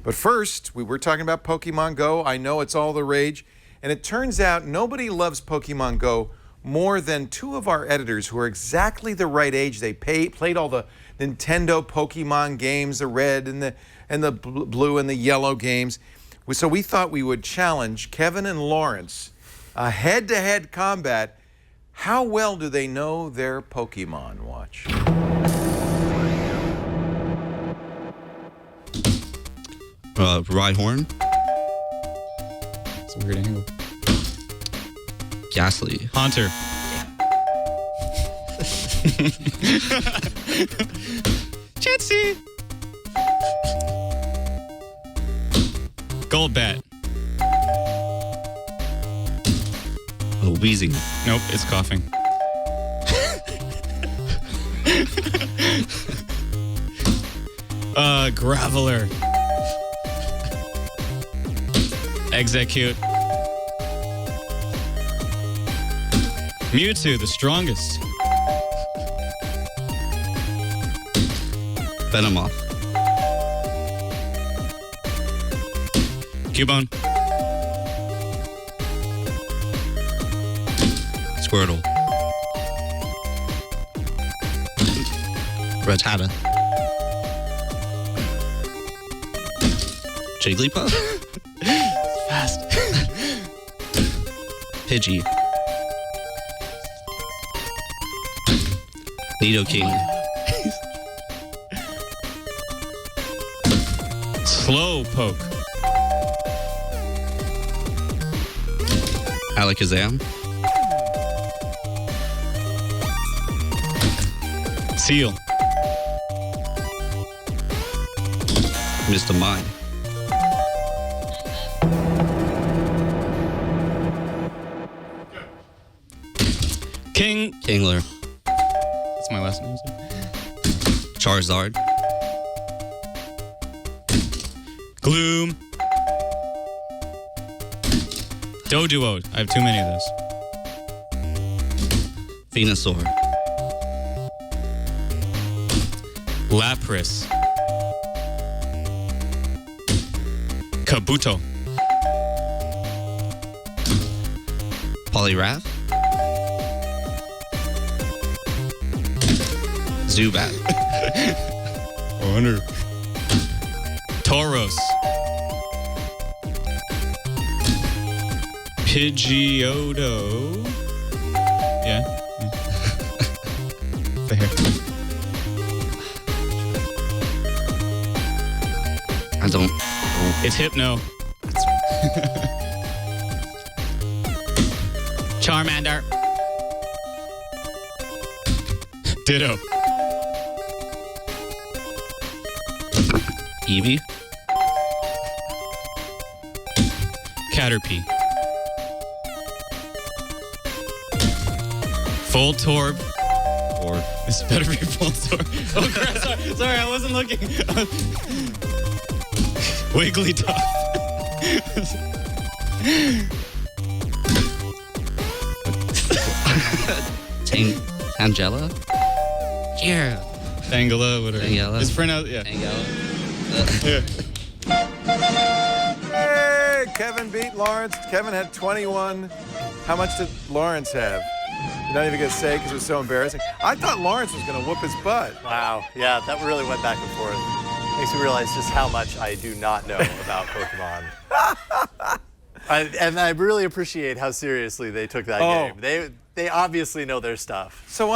[SPEAKER 3] But first, we were talking about Pokemon Go. I know it's all the rage. And it turns out nobody loves Pokemon Go more than 2 of our editors who are exactly the right age. They played all the Nintendo Pokemon games, the red and the blue and the yellow games. So we thought we would challenge Kevin and Laurence a head-to-head combat. How well do they know their Pokemon? Watch.
[SPEAKER 6] Rhyhorn.
[SPEAKER 7] It's a weird angle.
[SPEAKER 6] Ghastly.
[SPEAKER 7] Haunter. Jetsy. Goldbat.
[SPEAKER 6] Oh, wheezing.
[SPEAKER 7] Nope, it's coughing. Graveler. Execute. Mewtwo, the strongest.
[SPEAKER 6] Venomoth.
[SPEAKER 7] Cubone.
[SPEAKER 6] Squirtle. Rattata. Jigglypuff.
[SPEAKER 7] Fast.
[SPEAKER 6] Pidgey. Nidoking.
[SPEAKER 7] Slowpoke.
[SPEAKER 6] Alakazam.
[SPEAKER 7] Seal.
[SPEAKER 6] Mr. Mime.
[SPEAKER 7] King.
[SPEAKER 6] Kingler.
[SPEAKER 7] That's my last name.
[SPEAKER 6] Charizard.
[SPEAKER 7] Gloom. Doduo. I have too many of those.
[SPEAKER 6] Venusaur.
[SPEAKER 7] Lapras. Kabuto.
[SPEAKER 6] Poliwrath. Zubat.
[SPEAKER 7] Honor. Tauros. Pidgeotto. Yeah. Fair.
[SPEAKER 6] I don't.
[SPEAKER 7] It's Hypno. Charmander. Ditto.
[SPEAKER 6] Eevee.
[SPEAKER 7] Caterpie. Voltorb. Or this better be Voltorb. Oh crap! Sorry, I wasn't looking. Wigglytuff.
[SPEAKER 6] Tangela. Yeah.
[SPEAKER 7] Tangela, whatever.
[SPEAKER 6] Tangela.
[SPEAKER 7] It's pronounced. Yeah.
[SPEAKER 6] Tangela.
[SPEAKER 3] Hey, Kevin beat Laurence. Kevin had 21. How much did Laurence have? You're not even going to say because it was so embarrassing. I thought Laurence was going to whoop his butt.
[SPEAKER 5] Wow. Yeah, that really went back and forth. Makes me realize just how much I do not know about Pokemon. And I really appreciate how seriously they took that game. They obviously know their stuff.
[SPEAKER 3] So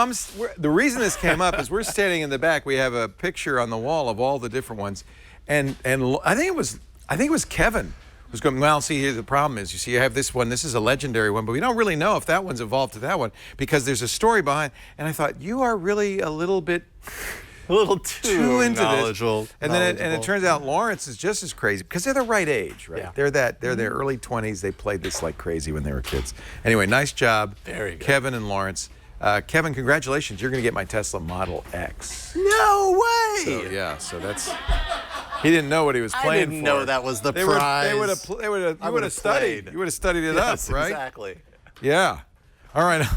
[SPEAKER 3] the reason this came up is we're standing in the back. We have a picture on the wall of all the different ones, and I think it was Kevin who's going. Well, see, here the problem is, you see, you have this one. This is a legendary one, but we don't really know if that one's evolved to that one because there's a story behind. And I thought you are really a little bit.
[SPEAKER 5] A little too
[SPEAKER 3] into
[SPEAKER 5] knowledgeable.
[SPEAKER 3] This. And then it turns out Laurence is just as crazy because they're the right age, right?
[SPEAKER 5] Yeah.
[SPEAKER 3] They're their early 20s. They played this like crazy when they were kids. Anyway, nice job,
[SPEAKER 5] Very good.
[SPEAKER 3] Kevin and Laurence. Kevin, congratulations! You're going to get my Tesla Model X.
[SPEAKER 5] No way!
[SPEAKER 3] So yeah, so that's. He didn't know what he was playing for.
[SPEAKER 5] I didn't know that was the prize.
[SPEAKER 3] You would have studied. You would have studied it up, right?
[SPEAKER 5] Exactly.
[SPEAKER 3] Yeah. All right.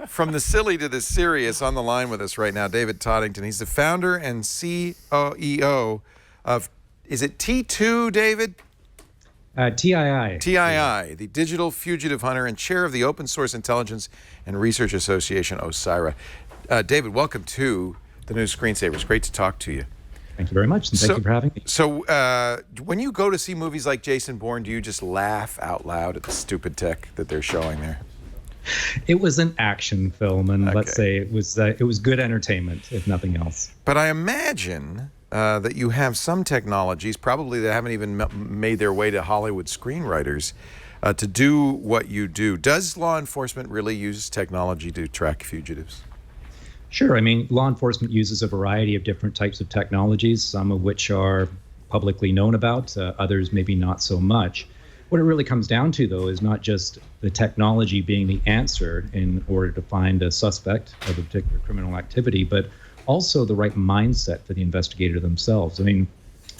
[SPEAKER 3] From the silly to the serious, on the line with us right now, David Toddington. He's the founder and CEO of, is it T2, David?
[SPEAKER 8] TII.
[SPEAKER 3] TII, the Digital Fugitive Hunter and chair of the Open Source Intelligence and Research Association, OSIRA. David, welcome to the new Screensavers. Great to talk to you.
[SPEAKER 8] Thank you very much, and thank you for having me.
[SPEAKER 3] So when you go to see movies like Jason Bourne, do you just laugh out loud at the stupid tech that they're showing there?
[SPEAKER 8] It was an action film, and let's say it was good entertainment, if nothing else.
[SPEAKER 3] But I imagine that you have some technologies, probably that haven't even made their way to Hollywood screenwriters, to do what you do. Does law enforcement really use technology to track fugitives?
[SPEAKER 8] Sure. I mean, law enforcement uses a variety of different types of technologies, some of which are publicly known about, others maybe not so much. What it really comes down to, though, is not just the technology being the answer in order to find a suspect of a particular criminal activity, but also the right mindset for the investigator themselves. I mean,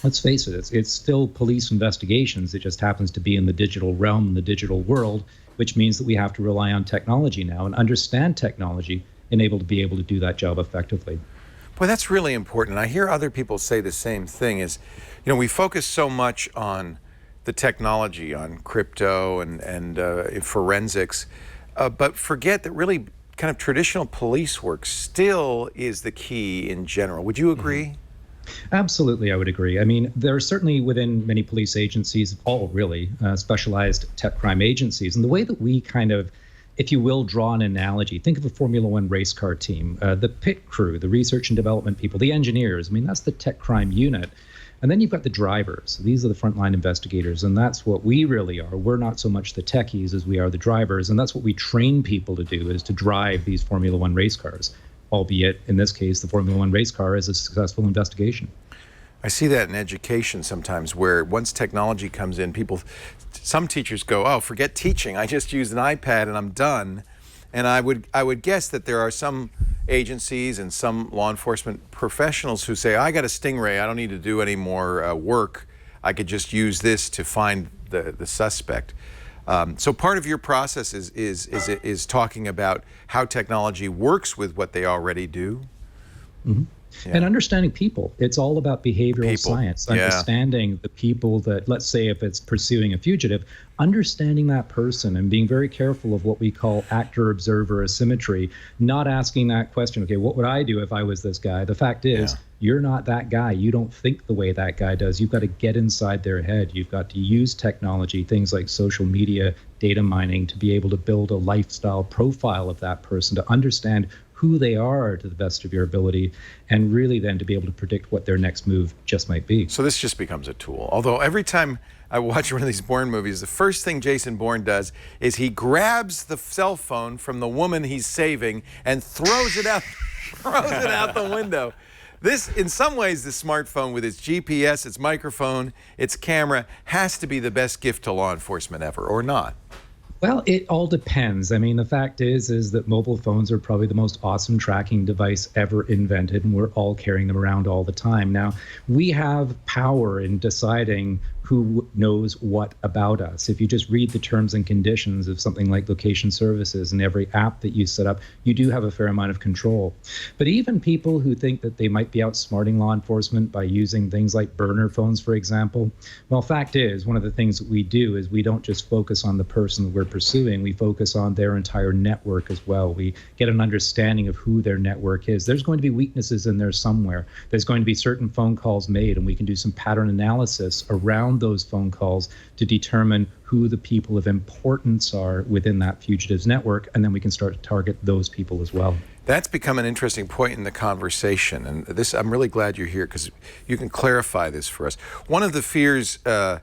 [SPEAKER 8] let's face it, it's still police investigations. It just happens to be in the digital realm, in the digital world, which means that we have to rely on technology now and understand technology and be able to do that job effectively.
[SPEAKER 3] Boy, that's really important. I hear other people say the same thing is, we focus so much on the technology, on crypto and forensics, but forget that really kind of traditional police work still is the key in general. Would you agree?
[SPEAKER 8] Absolutely, I would agree. I mean, there are certainly within many police agencies, all really, specialized tech crime agencies. And the way that we kind of, if you will, draw an analogy, think of a Formula One race car team, the pit crew, the research and development people, the engineers. I mean, that's the tech crime unit. And then you've got the drivers. These are the frontline investigators, and that's what we really are. We're not so much the techies as we are the drivers, and that's what we train people to do, is to drive these Formula One race cars, albeit, in this case, the Formula One race car is a successful investigation.
[SPEAKER 3] I see that in education sometimes, where once technology comes in, some teachers go, oh, forget teaching. I just use an iPad and I'm done. And I would guess that there are some agencies and some law enforcement professionals who say, I got a Stingray, I don't need to do any more work. I could just use this to find the suspect. So part of your process is talking about how technology works with what they already do.
[SPEAKER 8] Mm-hmm.
[SPEAKER 3] Yeah.
[SPEAKER 8] And understanding people. It's all about behavioral science, understanding the people that, let's say if it's pursuing a fugitive, understanding that person and being very careful of what we call actor-observer asymmetry, not asking that question, okay, what would I do if I was this guy? The fact is, you're not that guy. You don't think the way that guy does. You've got to get inside their head. You've got to use technology, things like social media, data mining, to be able to build a lifestyle profile of that person, to understand who they are to the best of your ability, and really then to be able to predict what their next move just might be.
[SPEAKER 3] So this just becomes a tool. Although every time I watch one of these Bourne movies, the first thing Jason Bourne does is he grabs the cell phone from the woman he's saving and throws it out the window. This, in some ways, the smartphone with its GPS, its microphone, its camera, has to be the best gift to law enforcement ever, or not?
[SPEAKER 8] Well, it all depends. I mean, the fact is that mobile phones are probably the most awesome tracking device ever invented, and we're all carrying them around all the time. Now, we have power in deciding who knows what about us. If you just read the terms and conditions of something like location services and every app that you set up, you do have a fair amount of control. But even people who think that they might be outsmarting law enforcement by using things like burner phones, for example, well, fact is, one of the things that we do is we don't just focus on the person that we're pursuing, we focus on their entire network as well. We get an understanding of who their network is. There's going to be weaknesses in there somewhere. There's going to be certain phone calls made, and we can do some pattern analysis around those phone calls to determine who the people of importance are within that fugitive's network, and then we can start to target those people as well.
[SPEAKER 3] That's become an interesting point in the conversation, and this, I'm really glad you're here because you can clarify this for us. One of the fears that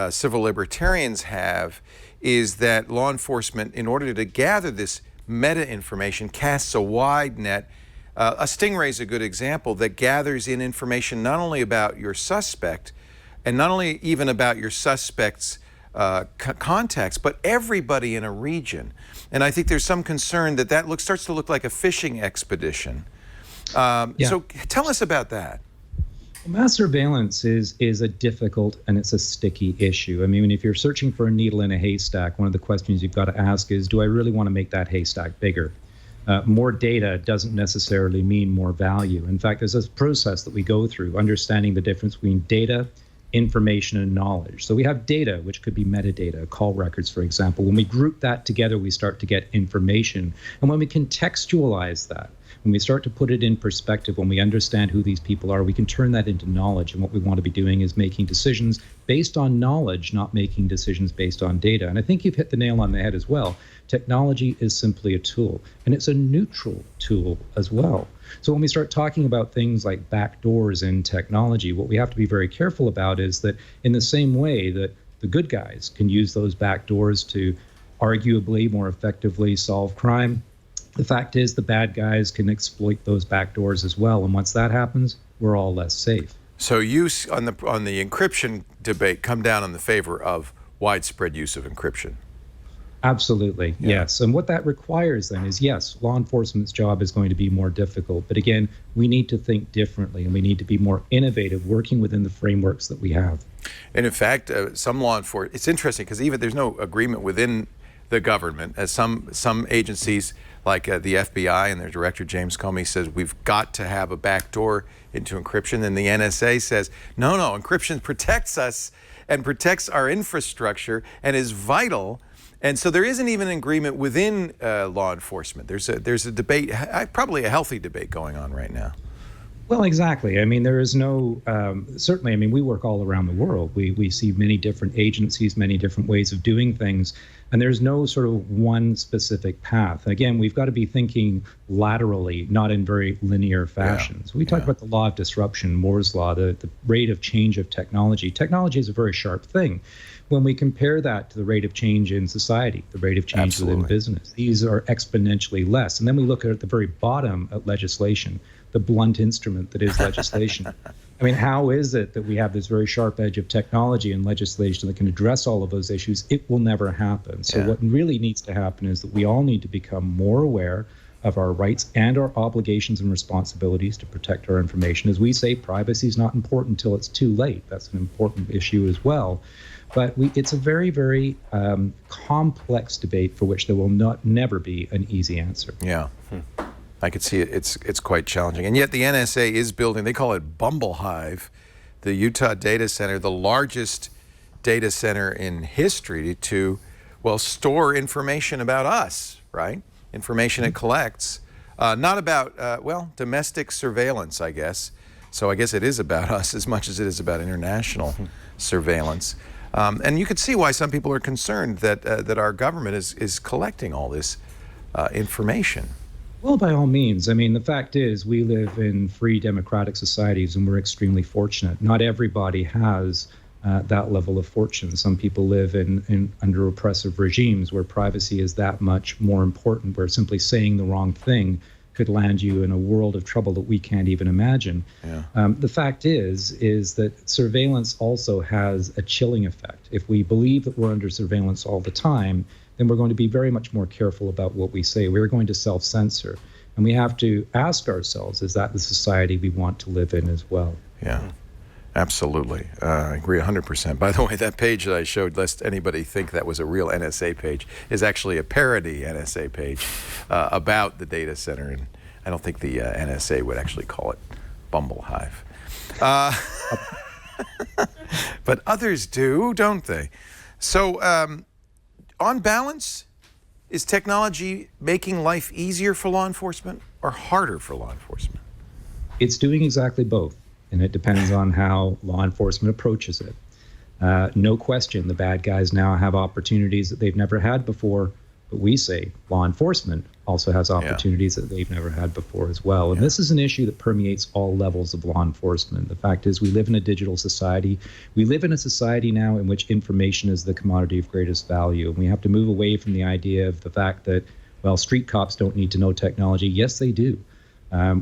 [SPEAKER 3] civil libertarians have is that law enforcement, in order to gather this meta information, casts a wide net. A Stingray is a good example that gathers in information not only about your suspect, and not only even about your suspect's contacts, but everybody in a region. And I think there's some concern that starts to look like a fishing expedition. So tell us about that.
[SPEAKER 8] Mass surveillance is a difficult and it's a sticky issue. I mean, if you're searching for a needle in a haystack, one of the questions you've got to ask is, do I really want to make that haystack bigger? More data doesn't necessarily mean more value. In fact, there's a process that we go through, understanding the difference between data, information, and knowledge. So we have data, which could be metadata, call records, for example. When we group that together, we start to get information. And when we contextualize that, when we start to put it in perspective, when we understand who these people are, we can turn that into knowledge. And what we want to be doing is making decisions based on knowledge, not making decisions based on data. And I think you've hit the nail on the head as well. Technology is simply a tool, and it's a neutral tool as well. So when we start talking about things like backdoors in technology, what we have to be very careful about is that in the same way that the good guys can use those backdoors to arguably more effectively solve crime, the fact is the bad guys can exploit those backdoors as well. And once that happens, we're all less safe.
[SPEAKER 3] So you, on the encryption debate, come down in the favor of widespread use of encryption.
[SPEAKER 8] Absolutely, yes. And what that requires then is, yes, law enforcement's job is going to be more difficult. But again, we need to think differently, and we need to be more innovative, working within the frameworks that we have.
[SPEAKER 3] And in fact, some law enforcement, it's interesting because even there's no agreement within the government, as some agencies like the FBI and their director James Comey says we've got to have a backdoor into encryption, and the NSA says no, encryption protects us and protects our infrastructure and is vital. And so there isn't even an agreement within law enforcement. There's a debate, probably a healthy debate going on right now.
[SPEAKER 8] Well, exactly. I mean, there is no, certainly, I mean, we work all around the world. We see many different agencies, many different ways of doing things, and there's no sort of one specific path. Again, we've got to be thinking laterally, not in very linear fashions. We talk about the law of disruption, Moore's law, the rate of change of technology. Technology is a very sharp thing. When we compare that to the rate of change in society, the rate of change within business, these are exponentially less. And then we look at the very bottom at legislation, the blunt instrument that is legislation. I mean, how is it that we have this very sharp edge of technology and legislation that can address all of those issues? It will never happen. So what really needs to happen is that we all need to become more aware, of our rights and our obligations and responsibilities to protect our information. As we say, privacy is not important until it's too late. That's an important issue as well. But it's a very, very complex debate for which there will never be an easy answer.
[SPEAKER 3] Yeah. I could see it. It's quite challenging. And yet the NSA is building, they call it Bumble Hive, the Utah data center, the largest data center in history to, well, store information about us, right? Information it collects. Not about, domestic surveillance, I guess. So I guess it is about us as much as it is about international surveillance. And you could see why some people are concerned that our government is collecting all this information.
[SPEAKER 8] Well, by all means. I mean, the fact is we live in free democratic societies and we're extremely fortunate. Not everybody has that level of fortune. Some people live in under oppressive regimes where privacy is that much more important, where simply saying the wrong thing could land you in a world of trouble that we can't even imagine. Yeah. The fact is that surveillance also has a chilling effect. If we believe that we're under surveillance all the time, then we're going to be very much more careful about what we say. We're going to self-censor. And we have to ask ourselves, is that the society we want to live in as well?
[SPEAKER 3] Yeah, absolutely. I agree 100%. By the way, that page that I showed, lest anybody think that was a real NSA page, is actually a parody NSA page about the data center. And I don't think the NSA would actually call it Bumble Hive. But others do, don't they? So, on balance, is technology making life easier for law enforcement or harder for law enforcement?
[SPEAKER 8] It's doing exactly both, and it depends on how law enforcement approaches it. No question, the bad guys now have opportunities that they've never had before, but we say law enforcement also has opportunities that they've never had before as well. And this is an issue that permeates all levels of law enforcement. The fact is we live in a digital society. We live in a society now in which information is the commodity of greatest value. And we have to move away from the idea of the fact that, well, street cops don't need to know technology. Yes, they do.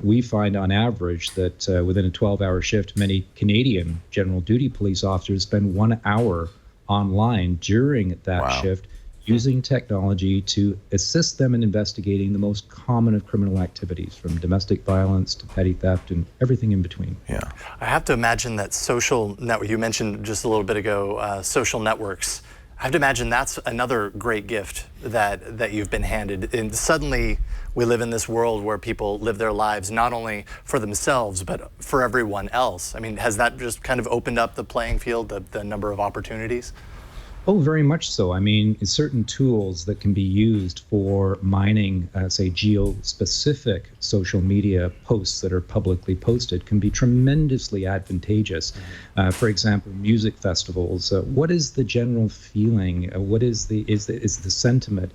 [SPEAKER 8] We find on average that within a 12-hour shift, many Canadian general duty police officers spend 1 hour online during that shift using technology to assist them in investigating the most common of criminal activities, from domestic violence to petty theft and everything in between.
[SPEAKER 5] Yeah, I have to imagine that social network, you mentioned just a little bit ago, social networks. I have to imagine that's another great gift that you've been handed. And suddenly we live in this world where people live their lives not only for themselves, but for everyone else. I mean, has that just kind of opened up the playing field, the number of opportunities?
[SPEAKER 8] Oh, very much so. I mean, certain tools that can be used for mining, say, geo-specific social media posts that are publicly posted can be tremendously advantageous. For example, music festivals. What is the general feeling? What is the sentiment?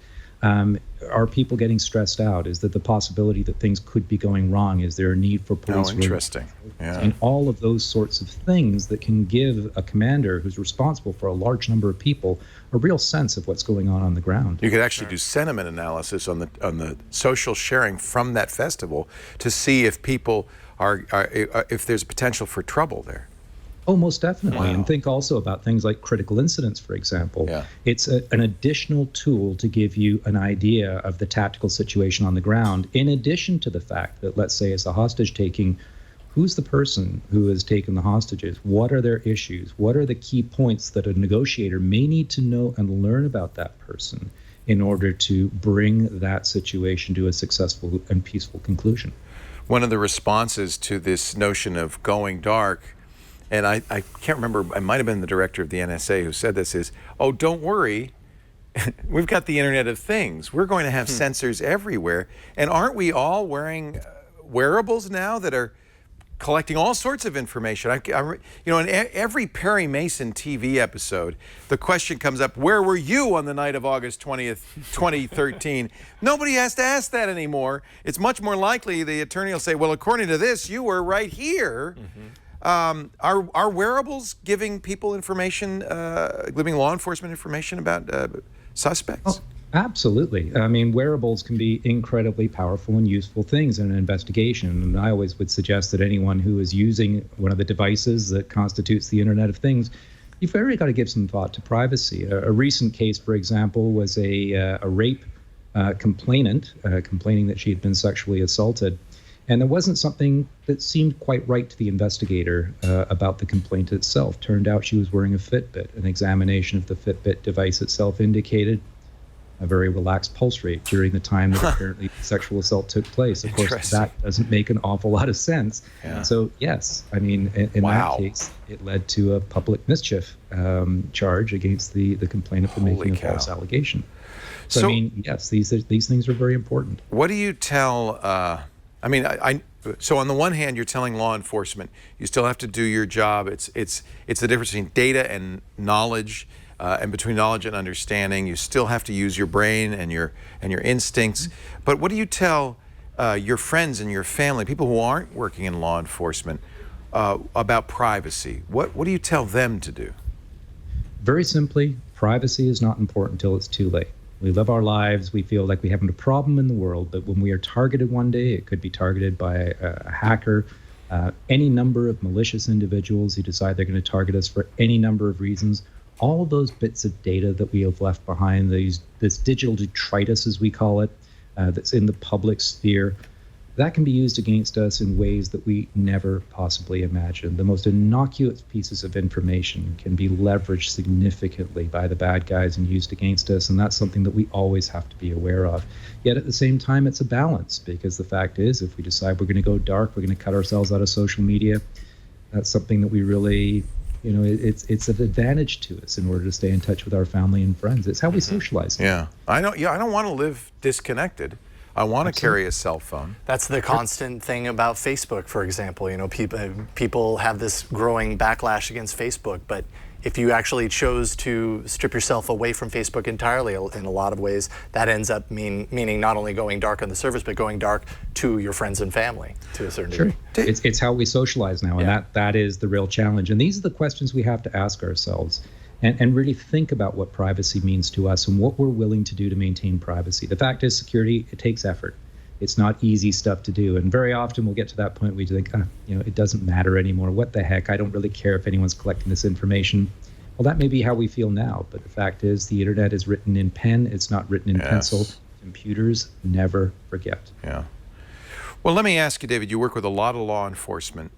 [SPEAKER 8] Are people getting stressed out? Is there the possibility that things could be going wrong? Is there a need for police?
[SPEAKER 3] Oh, interesting. Yeah.
[SPEAKER 8] And all of those sorts of things that can give a commander who's responsible for a large number of people a real sense of what's going on the ground.
[SPEAKER 3] You could actually do sentiment analysis on the social sharing from that festival to see if people are if there's potential for trouble there.
[SPEAKER 8] Oh, most definitely. Wow. And think also about things like critical incidents, for example. Yeah. It's an additional tool to give you an idea of the tactical situation on the ground, in addition to the fact that, let's say, it's a hostage taking, who's the person who has taken the hostages? What are their issues? What are the key points that a negotiator may need to know and learn about that person in order to bring that situation to a successful and peaceful conclusion?
[SPEAKER 3] One of the responses to this notion of going dark, and I can't remember, I might have been the director of the NSA who said this, is, oh, don't worry, we've got the Internet of Things. We're going to have sensors everywhere. And aren't we all wearing wearables now that are collecting all sorts of information? In every Perry Mason TV episode, the question comes up, where were you on the night of August 20th, 2013? Nobody has to ask that anymore. It's much more likely the attorney will say, well, according to this, you were right here. Are wearables giving people information, giving law enforcement information about suspects?
[SPEAKER 8] Oh, absolutely. I mean, wearables can be incredibly powerful and useful things in an investigation. And I always would suggest that anyone who is using one of the devices that constitutes the Internet of Things, you've very got to give some thought to privacy. A recent case, for example, was a rape complainant, complaining that she had been sexually assaulted. And there wasn't something that seemed quite right to the investigator about the complaint itself. Turned out she was wearing a Fitbit. An examination of the Fitbit device itself indicated a very relaxed pulse rate during the time that apparently sexual assault took place. Of course, that doesn't make an awful lot of sense. Yeah. So, yes, I mean, in that case, it led to a public mischief charge against the complainant for making a false allegation. So, I mean, yes, these things are very important.
[SPEAKER 3] What do you tell... So on the one hand, you're telling law enforcement you still have to do your job. It's the difference between data and knowledge, and between knowledge and understanding. You still have to use your brain and your instincts. But what do you tell your friends and your family, people who aren't working in law enforcement, about privacy? What do you tell them to do?
[SPEAKER 8] Very simply, privacy is not important until it's too late. We live our lives, we feel like we haven't a problem in the world, but when we are targeted one day, it could be targeted by a hacker, any number of malicious individuals who decide they're going to target us for any number of reasons. All of those bits of data that we have left behind, this digital detritus, as we call it, that's in the public sphere, that can be used against us in ways that we never possibly imagined. The most innocuous pieces of information can be leveraged significantly by the bad guys and used against us, and that's something that we always have to be aware of. Yet at the same time, it's a balance, because the fact is, if we decide we're going to go dark, we're going to cut ourselves out of social media, that's something that we really, it's an advantage to us in order to stay in touch with our family and friends. It's how we socialize.
[SPEAKER 3] Yeah, I don't want to live disconnected. I want to carry a cell phone.
[SPEAKER 5] That's the constant thing about Facebook, for example. People have this growing backlash against Facebook, but if you actually chose to strip yourself away from Facebook entirely, in a lot of ways, that ends up meaning not only going dark on the surface, but going dark to your friends and family to a certain degree.
[SPEAKER 8] It's how we socialize now, and that is the real challenge. And these are the questions we have to ask ourselves. And really think about what privacy means to us and what we're willing to do to maintain privacy. The fact is, security, it takes effort. It's not easy stuff to do. And very often we'll get to that point where we think, it doesn't matter anymore. What the heck? I don't really care if anyone's collecting this information. Well, that may be how we feel now. But the fact is, the internet is written in pen. It's not written in pencil. Computers never forget.
[SPEAKER 3] Yeah. Well, let me ask you, David, you work with a lot of law enforcement.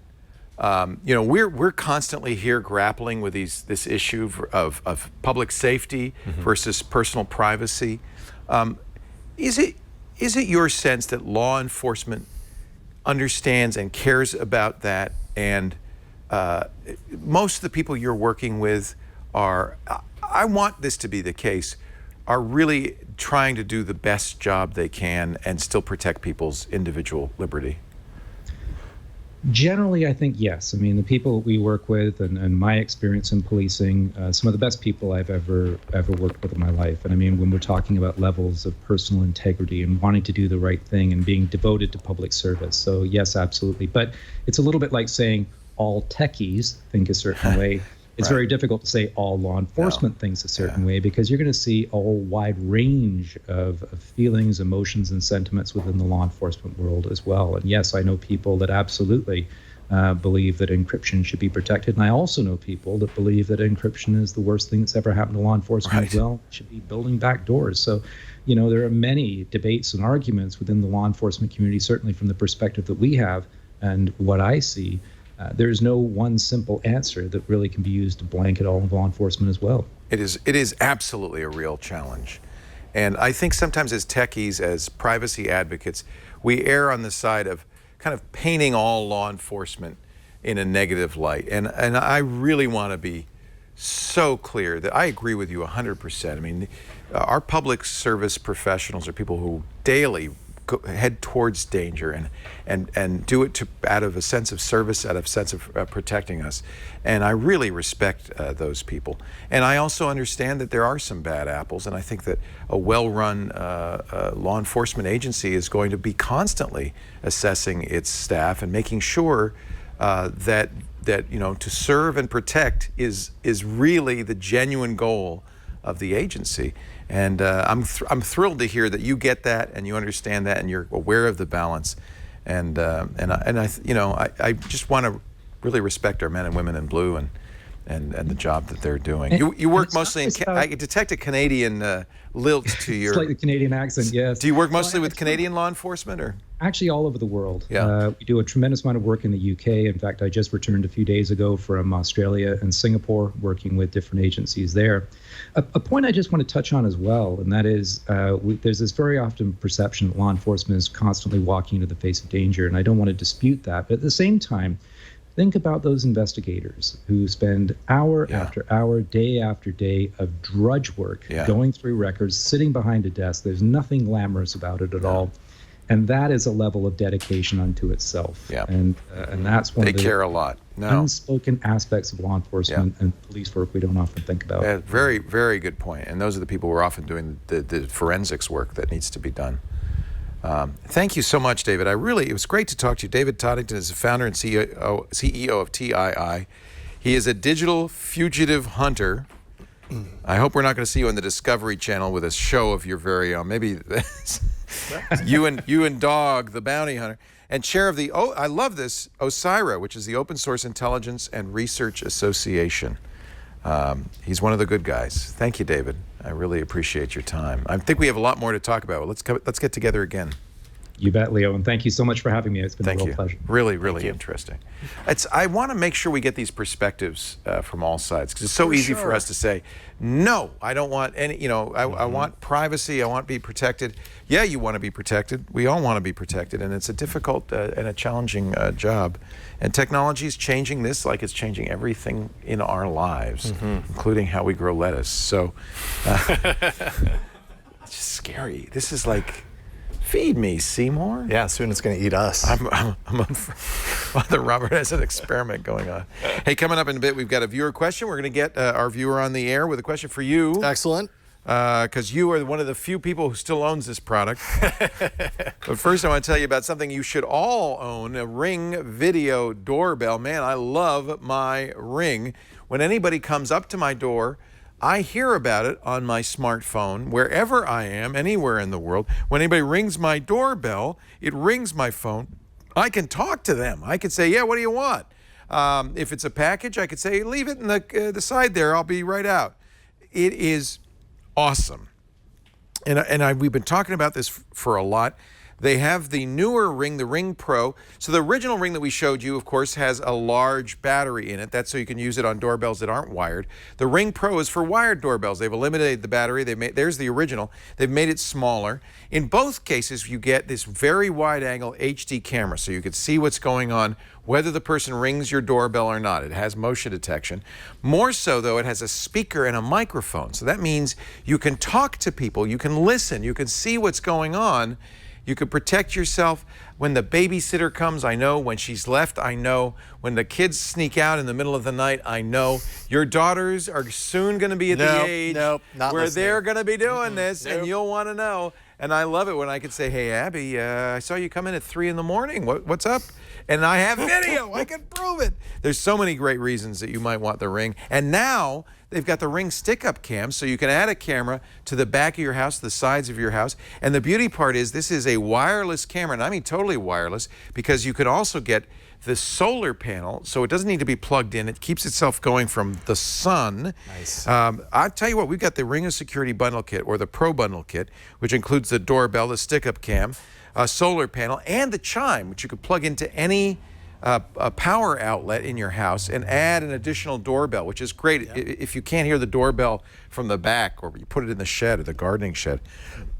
[SPEAKER 3] We're constantly here grappling with this issue of public safety versus personal privacy. Is it your sense that law enforcement understands and cares about that, and most of the people you're working with are, I want this to be the case, are really trying to do the best job they can and still protect people's individual liberty?
[SPEAKER 8] Generally, I think yes. I mean, the people we work with and my experience in policing, some of the best people I've ever worked with in my life. And I mean, when we're talking about levels of personal integrity and wanting to do the right thing and being devoted to public service. So yes, absolutely. But it's a little bit like saying all techies think a certain way. It's very difficult to say all law enforcement thinks a certain way, because you're going to see a whole wide range of feelings, emotions, and sentiments within the law enforcement world as well. And yes, I know people that absolutely believe that encryption should be protected. And I also know people that believe that encryption is the worst thing that's ever happened to law enforcement as well. It should be building back doors. So, there are many debates and arguments within the law enforcement community, certainly from the perspective that we have and what I see. There's no one simple answer that really can be used to blanket all of law enforcement as well.
[SPEAKER 3] It is absolutely a real challenge. And I think sometimes as techies, as privacy advocates, we err on the side of kind of painting all law enforcement in a negative light. And I really want to be so clear that I agree with you 100%. I mean, our public service professionals are people who daily head towards danger and do it out of a sense of service, out of a sense of protecting us. And I really respect those people. And I also understand that there are some bad apples, and I think that a well-run law enforcement agency is going to be constantly assessing its staff and making sure that to serve and protect is really the genuine goal of the agency. And I'm thrilled to hear that you get that and you understand that and you're aware of the balance. And I just want to really respect our men and women in blue and the job that they're doing. You work mostly in. I detect a Canadian lilt to your.
[SPEAKER 8] Slightly Canadian accent, yes.
[SPEAKER 3] Do you work mostly with Canadian law enforcement, or?
[SPEAKER 8] Actually, all over the world.
[SPEAKER 3] Yeah.
[SPEAKER 8] We do a tremendous amount of work in the UK. In fact, I just returned a few days ago from Australia and Singapore, working with different agencies there. A point I just want to touch on as well, and that is there's this very often perception that law enforcement is constantly walking into the face of danger, and I don't want to dispute that. But at the same time, think about those investigators who spend hour after hour, day after day of drudge work, going through records, sitting behind a desk. There's nothing glamorous about it at all. And that is a level of dedication unto itself. Yeah. And that's one of the
[SPEAKER 3] care a lot.
[SPEAKER 8] Unspoken aspects of law enforcement and police work we don't often think about.
[SPEAKER 3] Very, very good point. And those are the people who are often doing the forensics work that needs to be done. Thank you so much, David. It was great to talk to you. David Toddington is the founder and CEO of TII. He is a digital fugitive hunter. I hope we're not going to see you on the Discovery Channel with a show of your very own. Maybe you and Dog, the bounty hunter, and chair of the I love this, OSIRA, which is the Open Source Intelligence and Research Association. He's one of the good guys. Thank you, David. I really appreciate your time. I think we have a lot more to talk about. Let's get together again.
[SPEAKER 8] You bet, Leo, and thank you so much for having me. It's been a real pleasure.
[SPEAKER 3] Really, really interesting. I want to make sure we get these perspectives from all sides, because it's so easy for us to say, no, I don't want any, I want privacy, I want to be protected. Yeah, you want to be protected. We all want to be protected, and it's a difficult and a challenging job. And technology is changing this like it's changing everything in our lives, including how we grow lettuce. So it's just scary. This is like, feed me, Seymour.
[SPEAKER 5] Yeah, soon it's going to eat us.
[SPEAKER 3] Father Robert has an experiment going on. Hey, coming up in a bit, we've got a viewer question. We're going to get our viewer on the air with a question for you.
[SPEAKER 5] Excellent.
[SPEAKER 3] Because you are one of the few people who still owns this product. But first, I want to tell you about something you should all own, a Ring video doorbell. Man, I love my Ring. When anybody comes up to my door, I hear about it on my smartphone, wherever I am, anywhere in the world. When anybody rings my doorbell, it rings my phone. I can talk to them. I can say, yeah, what do you want? If it's a package, I could say, leave it in the side there. I'll be right out. It is awesome. And we've been talking about this for a lot. They have the newer Ring, the Ring Pro. So the original Ring that we showed you, of course, has a large battery in it. That's so you can use it on doorbells that aren't wired. The Ring Pro is for wired doorbells. They've eliminated the battery. There's the original. They've made it smaller. In both cases, you get this very wide-angle HD camera, so you can see what's going on, whether the person rings your doorbell or not. It has motion detection. More so, though, it has a speaker and a microphone. So that means you can talk to people, you can listen, you can see what's going on. You could protect yourself when the babysitter comes. I know when she's left. I know when the kids sneak out in the middle of the night. I know your daughters are soon going to be at the age where they're going to be doing this, and you'll want to know. And I love it when I can say, hey, Abby, I saw you come in at 3 in the morning. What's up? And I have video. I can prove it. There's so many great reasons that you might want the Ring. And now they've got the Ring stick-up cam, so you can add a camera to the back of your house, the sides of your house. And the beauty part is this is a wireless camera, and I mean totally wireless, because you can also get the solar panel, so it doesn't need to be plugged in. It keeps itself going from the sun.
[SPEAKER 5] Nice.
[SPEAKER 3] I'll tell you what, we've got the Ring of Security Bundle Kit, or the Pro Bundle Kit, which includes the doorbell, the stick-up cam, a solar panel, and the chime, which you could plug into any a power outlet in your house and add an additional doorbell, which is great. Yeah. If you can't hear the doorbell from the back, or you put it in the shed or the gardening shed.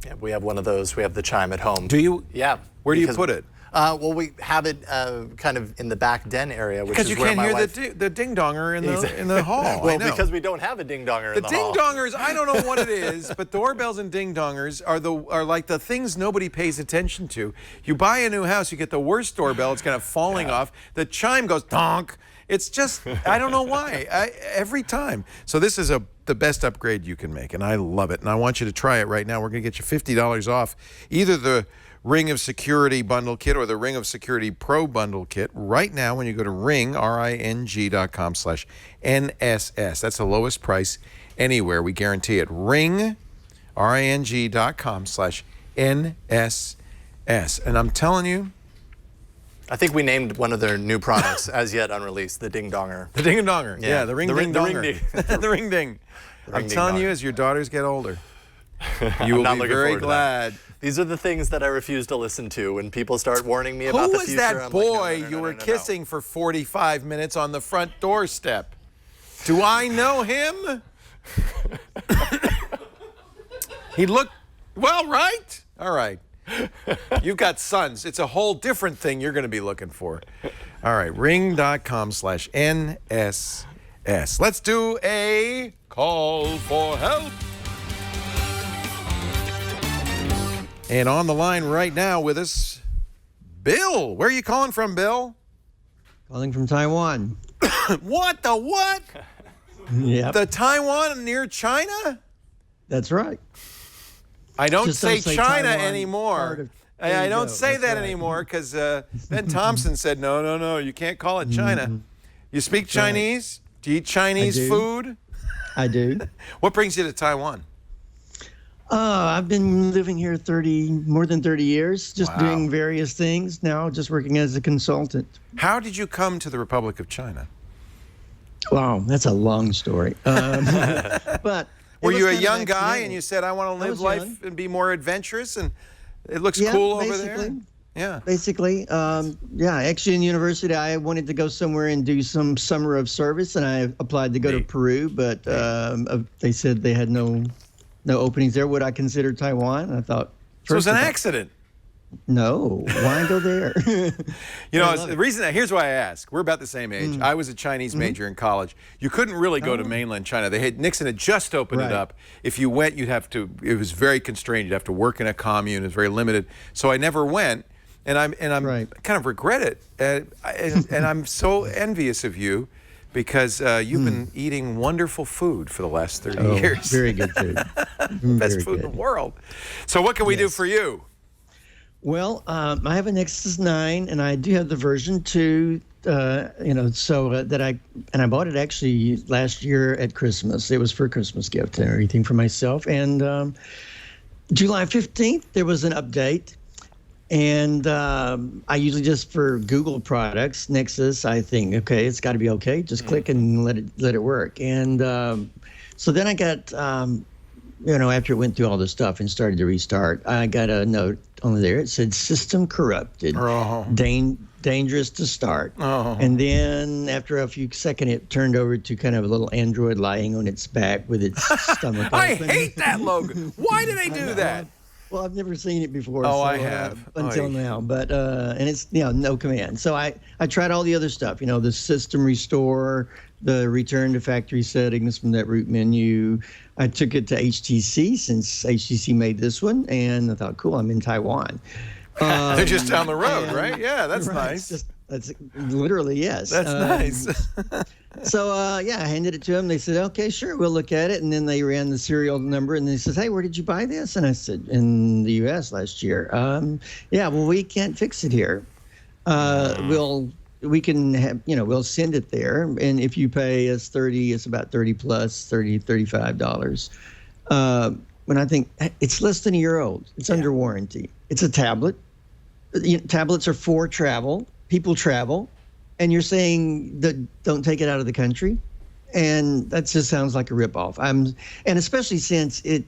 [SPEAKER 5] Yeah, we have one of those. We have the chime at home.
[SPEAKER 3] Do you?
[SPEAKER 5] Yeah.
[SPEAKER 3] Where do you put it?
[SPEAKER 5] Well, we have it kind of in the back den area, which is where my wife...
[SPEAKER 3] Because you can't hear the ding-donger in the hall.
[SPEAKER 5] Well, because we don't have a ding-donger in the hall.
[SPEAKER 3] The ding-dongers, I don't know what it is, but doorbells and ding-dongers are like the things nobody pays attention to. You buy a new house, you get the worst doorbell, it's kind of falling off. The chime goes donk. It's just, I don't know why, every time. So this is the best upgrade you can make, and I love it. And I want you to try it right now. We're going to get you $50 off either the Ring of Security Bundle Kit or the Ring of Security Pro Bundle Kit right now when you go to ring.com/NSS. That's the lowest price anywhere. We guarantee it. ring.com/NSS. And I'm telling you,
[SPEAKER 5] I think we named one of their new products, as yet unreleased, the Ding Donger.
[SPEAKER 3] The Ding Donger. Yeah, the Ring Ding Donger. The Ring Ding. I'm telling you, as your daughters get older, you will be very glad.
[SPEAKER 5] These are the things that I refuse to listen to when people start warning me about the future.
[SPEAKER 3] Who was that boy you were kissing for 45 minutes on the front doorstep? Do I know him? He looked, well, right? All right. You've got sons. It's a whole different thing you're going to be looking for. All right, ring.com/NSS. Let's do a call for help. And on the line right now with us, Bill. Where are you calling from, Bill?
[SPEAKER 9] Calling from Taiwan.
[SPEAKER 3] What the what?
[SPEAKER 9] Yep.
[SPEAKER 3] The Taiwan near China?
[SPEAKER 9] That's right.
[SPEAKER 3] I don't
[SPEAKER 9] Just
[SPEAKER 3] say
[SPEAKER 9] don't say
[SPEAKER 3] China
[SPEAKER 9] Taiwan
[SPEAKER 3] anymore.
[SPEAKER 9] There
[SPEAKER 3] I
[SPEAKER 9] you
[SPEAKER 3] don't
[SPEAKER 9] go.
[SPEAKER 3] say
[SPEAKER 9] That's
[SPEAKER 3] that
[SPEAKER 9] right.
[SPEAKER 3] anymore because Ben Thompson said, no, you can't call it China. You speak Chinese? Do you eat Chinese
[SPEAKER 9] do.
[SPEAKER 3] food?
[SPEAKER 9] I do.
[SPEAKER 3] What brings you to Taiwan?
[SPEAKER 9] I've been living here more than 30 years, just
[SPEAKER 3] Wow.
[SPEAKER 9] doing various things now, just working as a consultant.
[SPEAKER 3] How did you come to the Republic of China?
[SPEAKER 9] Wow, that's a long story. But
[SPEAKER 3] Were
[SPEAKER 9] it
[SPEAKER 3] you
[SPEAKER 9] was
[SPEAKER 3] a
[SPEAKER 9] kind of
[SPEAKER 3] young guy
[SPEAKER 9] accidental.
[SPEAKER 3] and you said, I want to live
[SPEAKER 9] was
[SPEAKER 3] life
[SPEAKER 9] young.
[SPEAKER 3] and be more adventurous and it looks
[SPEAKER 9] Yeah,
[SPEAKER 3] cool over there?
[SPEAKER 9] basically.
[SPEAKER 3] Yeah.
[SPEAKER 9] Basically, actually in university, I wanted to go somewhere and do some summer of service, and I applied to go to Peru, but they said they had no openings there. Would I consider Taiwan? And I thought,
[SPEAKER 3] So it was
[SPEAKER 9] first
[SPEAKER 3] an
[SPEAKER 9] of all,
[SPEAKER 3] accident.
[SPEAKER 9] No, why go there?
[SPEAKER 3] You know, the reason, here's why I ask. We're about the same age. I was a Chinese major in college. You couldn't really go to mainland China. Nixon had just opened it up. If you went, you'd have to, it was very constrained. You'd have to work in a commune. It was very limited. So I never went. And I'm kind of regret it. And I'm so envious of you because you've been eating wonderful food for the last 30 years.
[SPEAKER 9] Very good food.
[SPEAKER 3] Best food in the world. So what can we do for you?
[SPEAKER 9] Well, I have a Nexus 9, and I do have the version 2. I bought it actually last year at Christmas. It was for a Christmas gift and everything for myself. And July 15th, there was an update. And I usually just for Google products, Nexus, I think, okay, it's got to be okay. Just click and let it work. And so then I got, after it went through all the stuff and started to restart, I got a note on there. It said system corrupted, dangerous to start. And then after a few seconds, it turned over to kind of a little android lying on its back with its stomach open.
[SPEAKER 3] I hate that logo. Why do they do that?
[SPEAKER 9] Well, I've never seen it before.
[SPEAKER 3] Oh, I have.
[SPEAKER 9] Until now, but and it's no command. So I tried all the other stuff. The system restore, the return to factory settings from that root menu. I took it to HTC since HTC made this one, and I thought, cool, I'm in Taiwan.
[SPEAKER 3] They're just down the road, right? Yeah, that's nice.
[SPEAKER 9] That's literally yes.
[SPEAKER 3] That's nice.
[SPEAKER 9] So I handed it to them. They said, "Okay, sure, we'll look at it." And then they ran the serial number, and they said, "Hey, where did you buy this?" And I said, "In the U.S. last year." Yeah, well, we can't fix it here. We can have, we'll send it there, and if you pay us $30, it's about $30 plus $35. When I think it's less than a year old, it's under warranty. It's a tablet. Tablets are for travel. People travel. And you're saying that don't take it out of the country, and that just sounds like a ripoff. And especially since it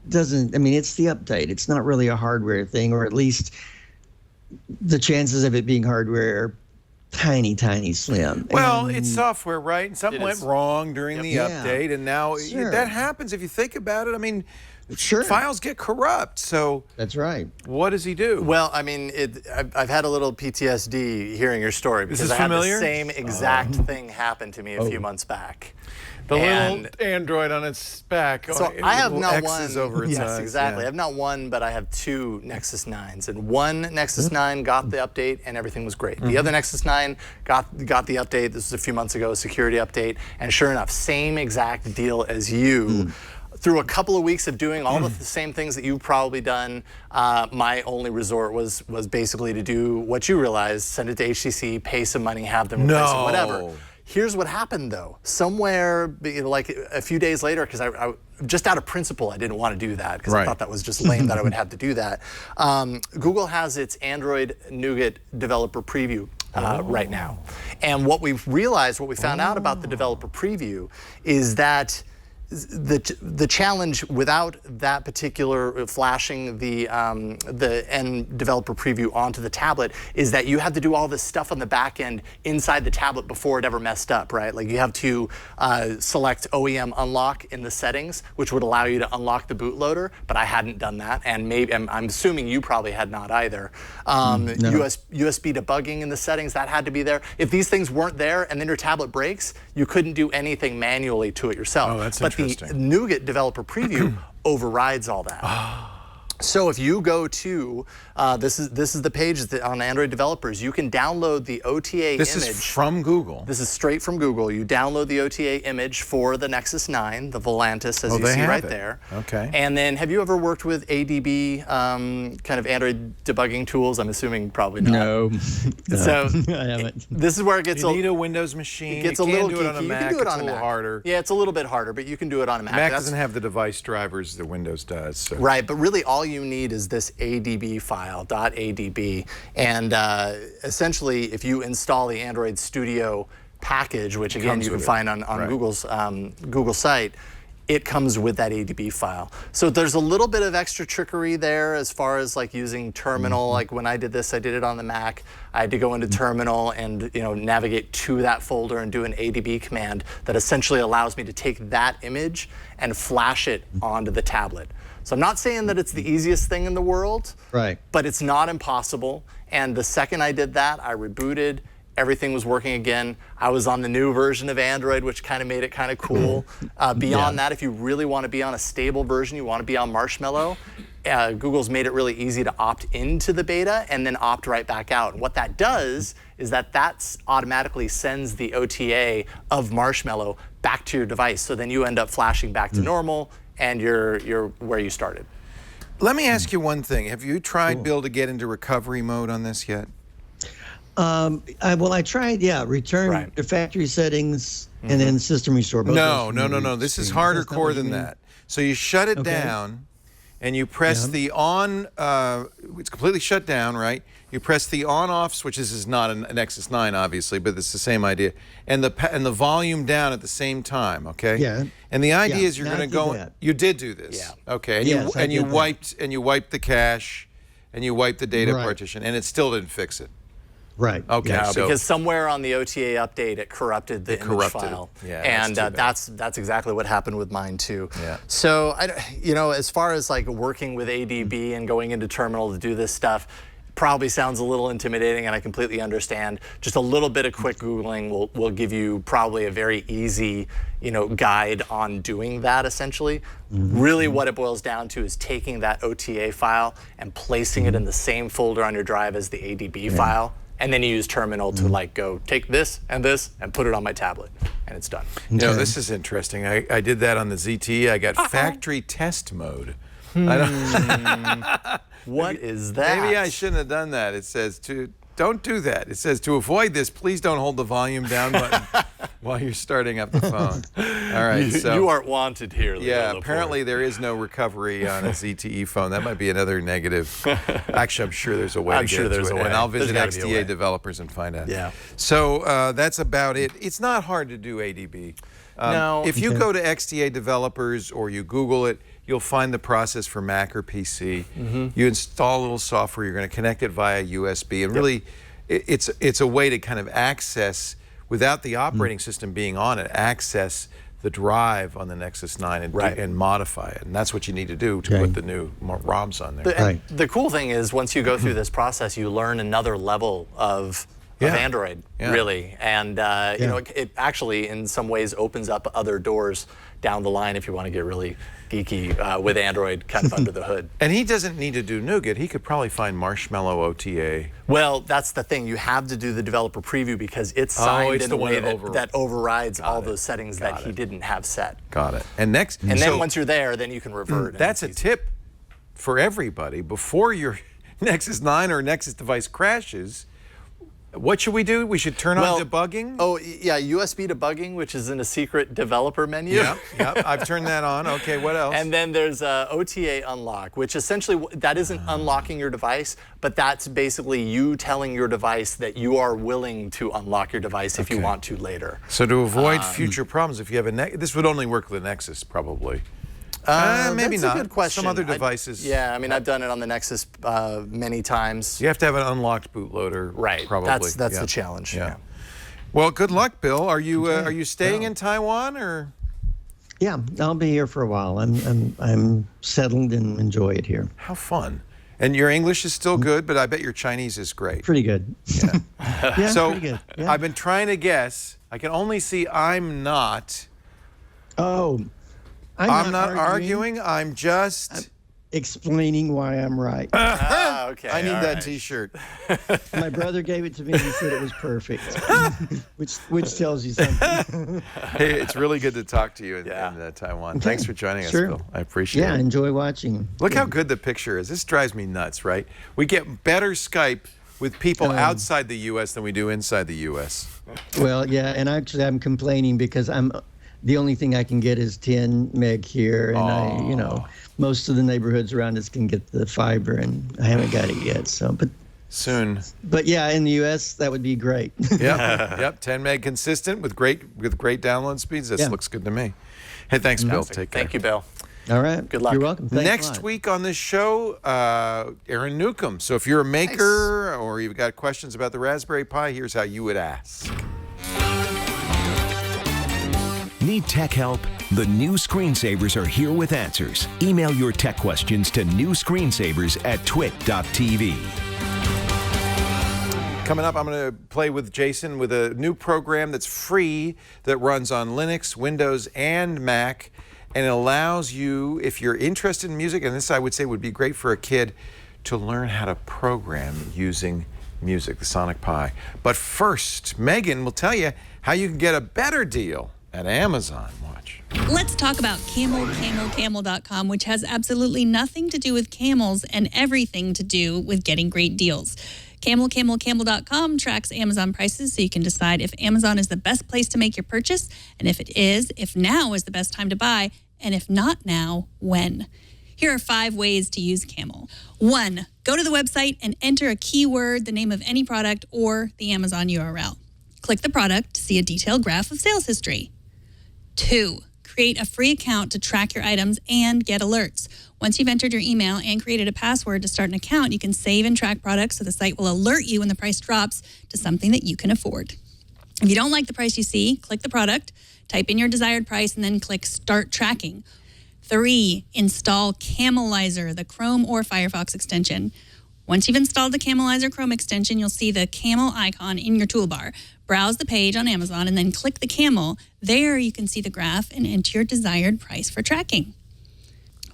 [SPEAKER 9] doesn't. I mean, it's the update. It's not really a hardware thing, or at least the chances of it being hardware are tiny, slim.
[SPEAKER 3] Well, it's software, right? And something went wrong during the update, and now that happens if you think about it. I mean, files get corrupt. So
[SPEAKER 9] that's right.
[SPEAKER 3] What does he do?
[SPEAKER 5] Well, I mean, I've had a little PTSD hearing your story because I had the same exact thing happen to me a few months back.
[SPEAKER 3] The little android on its back.
[SPEAKER 5] So I have not
[SPEAKER 3] X's
[SPEAKER 5] one.
[SPEAKER 3] Over its
[SPEAKER 5] yes,
[SPEAKER 3] eyes.
[SPEAKER 5] exactly.
[SPEAKER 3] Yeah.
[SPEAKER 5] I have not one, but I have two Nexus 9s, and one Nexus 9 got the update, and everything was great. The other Nexus 9 got the update. This was a few months ago, a security update, and sure enough, same exact deal as you. Through a couple of weeks of doing all of the same things that you've probably done, my only resort was basically to do what you realized: send it to HTC, pay some money, have them replace it, whatever. Here's what happened though. Somewhere, like a few days later, because I just out of principle, I didn't want to do that because I thought that was just lame that I would have to do that. Google has its Android Nougat developer preview right now. And what we've realized, what we found out about the developer preview is that the challenge without that particular flashing the end developer preview onto the tablet is that you have to do all this stuff on the back end inside the tablet before it ever messed up, right? Like you have to select OEM unlock in the settings, which would allow you to unlock the bootloader, but I hadn't done that, and maybe I'm assuming you probably had not either. USB debugging in the settings, that had to be there. If these things weren't there and then your tablet breaks, you couldn't do anything manually to it yourself.
[SPEAKER 3] Oh, that's
[SPEAKER 5] interesting. The Nougat developer preview overrides all that. So if you go to, this is the page on Android developers, you can download the OTA image.
[SPEAKER 3] This is from Google.
[SPEAKER 5] This is straight from Google. You download the OTA image for the Nexus 9, the Volantis, as you see right there.
[SPEAKER 3] Okay.
[SPEAKER 5] And then have you ever worked with ADB kind of Android debugging tools? I'm assuming probably not.
[SPEAKER 9] No.
[SPEAKER 5] So
[SPEAKER 9] I haven't.
[SPEAKER 5] this is where it gets
[SPEAKER 3] You need a Windows machine.
[SPEAKER 5] It gets
[SPEAKER 3] you
[SPEAKER 5] a little
[SPEAKER 3] can't do it on a
[SPEAKER 5] geeky.
[SPEAKER 3] Mac.
[SPEAKER 5] You can do it on
[SPEAKER 3] it's
[SPEAKER 5] a
[SPEAKER 3] little
[SPEAKER 5] Mac.
[SPEAKER 3] harder.
[SPEAKER 5] Yeah, it's a little bit harder, but you can do it on a Mac.
[SPEAKER 3] Mac doesn't have the device drivers that Windows does. So.
[SPEAKER 5] Right, but really all you need is this ADB file, .adb, and essentially if you install the Android Studio package, which again you can find on Google's Google site, it comes with that ADB file. So there's a little bit of extra trickery there as far as like using terminal. Like when I did this, I did it on the Mac. I had to go into terminal and navigate to that folder and do an ADB command that essentially allows me to take that image and flash it onto the tablet. So I'm not saying that it's the easiest thing in the world, but it's not impossible. And the second I did that, I rebooted, everything was working again. I was on the new version of Android, which kind of made it kind of cool. Beyond that, if you really want to be on a stable version, you want to be on Marshmallow, Google's made it really easy to opt into the beta and then opt right back out. And what that does is that automatically sends the OTA of Marshmallow back to your device. So then you end up flashing back to normal, and you're where you started.
[SPEAKER 3] Let me ask you one thing. Have you tried, Bill, to get into recovery mode on this yet?
[SPEAKER 9] I tried, return to factory settings and then system restore.
[SPEAKER 3] No. This is harder core than that. So you shut it down and you press the on, it's completely shut down, right? You press the on-off switch. This is not a Nexus 9, obviously, but it's the same idea. And the volume down at the same time, okay?
[SPEAKER 9] Yeah.
[SPEAKER 3] And the idea is you're going to go.
[SPEAKER 9] That.
[SPEAKER 3] You did do this.
[SPEAKER 5] Yeah.
[SPEAKER 3] Okay. And you wiped the cache, and you wiped the data partition, and it still didn't fix it.
[SPEAKER 9] Right.
[SPEAKER 3] Okay.
[SPEAKER 5] Yeah,
[SPEAKER 3] so,
[SPEAKER 5] because somewhere on the OTA update it corrupted the image file.
[SPEAKER 3] Yeah,
[SPEAKER 5] and that's exactly what happened with mine too.
[SPEAKER 3] Yeah.
[SPEAKER 5] So as far as like working with ADB and going into terminal to do this stuff, probably sounds a little intimidating, and I completely understand. Just a little bit of quick Googling will give you probably a very easy, guide on doing that essentially. Really what it boils down to is taking that OTA file and placing it in the same folder on your drive as the ADB file, and then you use terminal to like go take this and put it on my tablet, and it's done.
[SPEAKER 3] This is interesting. I did that on the ZTE. I got factory test mode.
[SPEAKER 5] What is that?
[SPEAKER 3] Maybe I shouldn't have done that. It says don't do that. It says to avoid this, please don't hold the volume down button while you're starting up the phone. All right, so
[SPEAKER 5] you aren't wanted here.
[SPEAKER 3] Yeah, apparently there is no recovery on a ZTE phone. That might be another negative. Actually, I'm sure there's a way to get into it. And I'll visit XDA developers and find out.
[SPEAKER 5] Yeah.
[SPEAKER 3] So that's about it. It's not hard to do ADB.
[SPEAKER 5] No.
[SPEAKER 3] If you go to XDA developers or you Google it, you'll find the process for Mac or PC. You install a little software. You're going to connect it via USB, and really, it's a way to kind of access, without the operating system being on it, access the drive on the Nexus 9 and modify it. And that's what you need to do to put the new ROMs on there.
[SPEAKER 5] The cool thing is once you go through this process, you learn another level of Android, really. And it actually in some ways opens up other doors down the line if you want to get really geeky with Android kind of under the hood.
[SPEAKER 3] And he doesn't need to do Nougat. He could probably find Marshmallow OTA.
[SPEAKER 5] Well, that's the thing. You have to do the developer preview because it's signed in a way that overrides all those settings that he didn't have set.
[SPEAKER 3] Got it. And
[SPEAKER 5] then once you're there, then you can revert.
[SPEAKER 3] That's a tip for everybody. Before your Nexus 9 or Nexus device crashes, What should we do? We should turn on debugging?
[SPEAKER 5] Oh, yeah, USB debugging, which is in a secret developer menu.
[SPEAKER 3] Yep, I've turned that on. Okay, what else?
[SPEAKER 5] And then there's OTA unlock, which essentially, that isn't unlocking your device, but that's basically you telling your device that you are willing to unlock your device if you want to later.
[SPEAKER 3] So to avoid future problems, if you have a this would only work with a Nexus, probably. Maybe
[SPEAKER 5] that's
[SPEAKER 3] not.
[SPEAKER 5] a good question.
[SPEAKER 3] Some other devices.
[SPEAKER 5] Yeah, I mean, I've done it on the Nexus many times.
[SPEAKER 3] You have to have an unlocked bootloader,
[SPEAKER 5] right?
[SPEAKER 3] Probably.
[SPEAKER 5] That's the challenge. Yeah.
[SPEAKER 3] Well, good luck, Bill. Are you staying in Taiwan or?
[SPEAKER 9] Yeah, I'll be here for a while. I'm settled and enjoy it here.
[SPEAKER 3] How fun! And your English is still good, but I bet your Chinese is great.
[SPEAKER 9] Pretty good.
[SPEAKER 3] Yeah.
[SPEAKER 9] Yeah,
[SPEAKER 3] so
[SPEAKER 9] pretty good. Yeah.
[SPEAKER 3] I've been trying to guess. I can only see I'm not.
[SPEAKER 9] Oh.
[SPEAKER 3] I'm not arguing. I'm just
[SPEAKER 9] explaining why I'm right.
[SPEAKER 5] Okay.
[SPEAKER 3] I need that T-shirt.
[SPEAKER 9] My brother gave it to me and he said it was perfect, which tells you something.
[SPEAKER 3] Hey, it's really good to talk to you in Taiwan.
[SPEAKER 9] Okay.
[SPEAKER 3] Thanks for joining us,
[SPEAKER 9] Sure.
[SPEAKER 3] Bill. I appreciate it.
[SPEAKER 9] Yeah, enjoy watching.
[SPEAKER 3] Look how good the picture is. This drives me nuts, right? We get better Skype with people outside the U.S. than we do inside the U.S.
[SPEAKER 9] Well, yeah, and actually I'm complaining because the only thing I can get is 10 meg here, and most of the neighborhoods around us can get the fiber, and I haven't got it yet. So, but
[SPEAKER 3] soon.
[SPEAKER 9] But yeah, in the U.S. that would be great.
[SPEAKER 3] Yep. 10 meg consistent with great download speeds. This looks good to me. Hey, thanks, Bill. Take care.
[SPEAKER 5] Thank you, Bill.
[SPEAKER 9] All right.
[SPEAKER 5] Good luck.
[SPEAKER 9] You're welcome. Thanks
[SPEAKER 3] Next week on this show, Aaron Newcomb. So if you're a maker or you've got questions about the Raspberry Pi, here's how you would ask.
[SPEAKER 10] Need tech help? The new screensavers are here with answers. Email your tech questions to newscreensavers@twit.tv.
[SPEAKER 3] Coming up, I'm going to play with Jason with a new program that's free that runs on Linux, Windows, and Mac. And it allows you, if you're interested in music, and this I would say would be great for a kid, to learn how to program using music, the Sonic Pi. But first, Megan will tell you how you can get a better deal at Amazon. Watch.
[SPEAKER 11] Let's talk about camel.com, which has absolutely nothing to do with camels and everything to do with getting great deals. Camel.com tracks Amazon prices so you can decide if Amazon is the best place to make your purchase, and if it is, if now is the best time to buy, and if not now, when. Here are 5 ways to use Camel. 1, go to the website and enter a keyword, the name of any product, or the Amazon URL. Click the product to see a detailed graph of sales history. 2, create a free account to track your items and get alerts. Once you've entered your email and created a password to start an account, you can save and track products so the site will alert you when the price drops to something that you can afford. If you don't like the price you see, click the product, type in your desired price, and then click Start Tracking. 3, install Camelizer, the Chrome or Firefox extension. Once you've installed the Camelizer Chrome extension, you'll see the camel icon in your toolbar. Browse the page on Amazon and then click the camel. There you can see the graph and enter your desired price for tracking.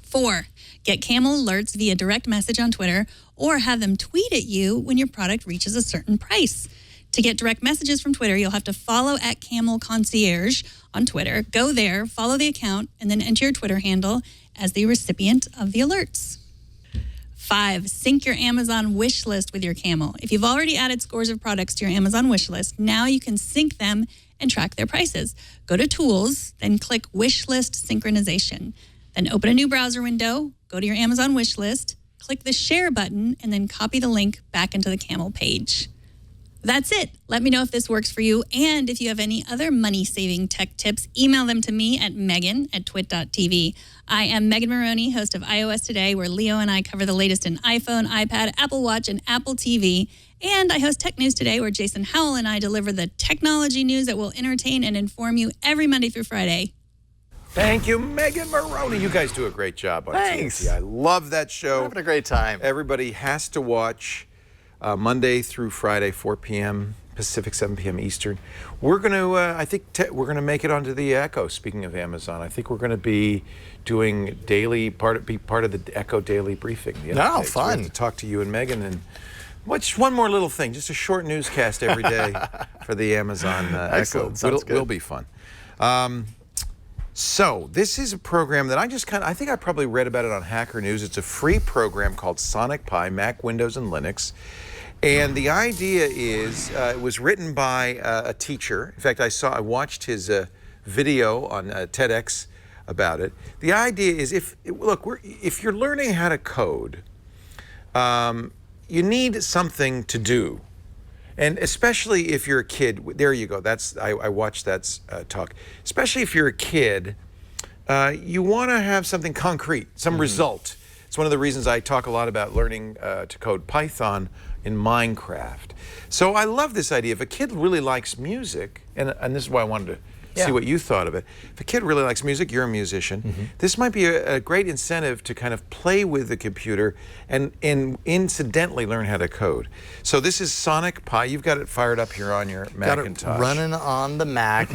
[SPEAKER 11] 4, get Camel alerts via direct message on Twitter or have them tweet at you when your product reaches a certain price. To get direct messages from Twitter, you'll have to follow @CamelConcierge on Twitter. Go there, follow the account, and then enter your Twitter handle as the recipient of the alerts. 5, sync your Amazon wish list with your Camel. If you've already added scores of products to your Amazon wish list, now you can sync them and track their prices. Go to Tools, then click Wish List Synchronization. Then open a new browser window, go to your Amazon wish list, click the Share button, and then copy the link back into the Camel page. That's it. Let me know if this works for you. And if you have any other money-saving tech tips, email them to me at megan@twit.tv. I am Megan Morrone, host of iOS Today, where Leo and I cover the latest in iPhone, iPad, Apple Watch, and Apple TV. And I host Tech News Today, where Jason Howell and I deliver the technology news that will entertain and inform you every Monday through Friday.
[SPEAKER 3] Thank you, Megan Morrone. You guys do a great job on
[SPEAKER 5] Thanks.
[SPEAKER 3] TNT. I love that show.
[SPEAKER 5] We're having a great time.
[SPEAKER 3] Everybody has to watch Monday through Friday, 4 p.m. Pacific, 7 p.m. Eastern. We're going to, I think, we're going to make it onto the Echo. Speaking of Amazon, I think we're going to be doing daily be part of the Echo Daily Briefing.
[SPEAKER 5] Oh, fun!
[SPEAKER 3] We have to talk to you and Megan, and one more little thing, just a short newscast every day for the Amazon Echo. Will be fun. So this is a program that I think I probably read about it on Hacker News. It's a free program called Sonic Pi, Mac, Windows, and Linux. And the idea is, it was written by a teacher. In fact, I watched his video on TEDx about it. The idea is, if you're learning how to code, you need something to do. And especially if you're a kid, there you go. I watched that talk. Especially if you're a kid, you want to have something concrete, some result. It's one of the reasons I talk a lot about learning to code Python in Minecraft. So I love this idea. If a kid really likes music, and this is why I wanted to see what you thought of it. If a kid really likes music, you're a musician, this might be a great incentive to kind of play with the computer and incidentally learn how to code. So this is Sonic Pi. You've got it fired up here on your Macintosh.
[SPEAKER 5] Got it running on the Mac.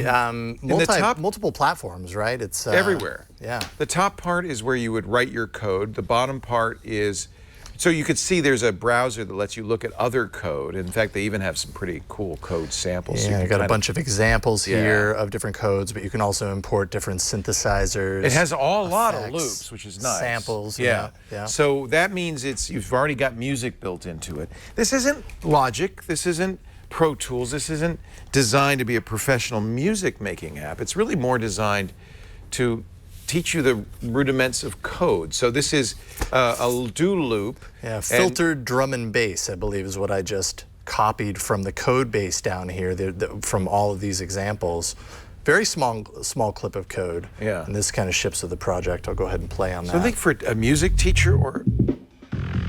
[SPEAKER 5] Multiple platforms, right? It's
[SPEAKER 3] everywhere.
[SPEAKER 5] Yeah.
[SPEAKER 3] The top part is where you would write your code. The bottom part is, so you could see there's a browser that lets you look at other code. In fact, they even have some pretty cool code samples.
[SPEAKER 5] Yeah, I've got a bunch of examples here of different codes, but you can also import different synthesizers.
[SPEAKER 3] It has a lot of loops, which is nice.
[SPEAKER 5] Samples.
[SPEAKER 3] Yeah.
[SPEAKER 5] Yeah.
[SPEAKER 3] So that means you've already got music built into it. This isn't Logic. This isn't Pro Tools. This isn't designed to be a professional music making app. It's really more designed to teach you the rudiments of code. So this is a do loop.
[SPEAKER 5] Yeah, filtered drum and bass, I believe, is what I just copied from the code base down here, from all of these examples. Very small clip of code.
[SPEAKER 3] Yeah.
[SPEAKER 5] And this kind of ships with the project. I'll go ahead and play on that.
[SPEAKER 3] So I think for a music teacher or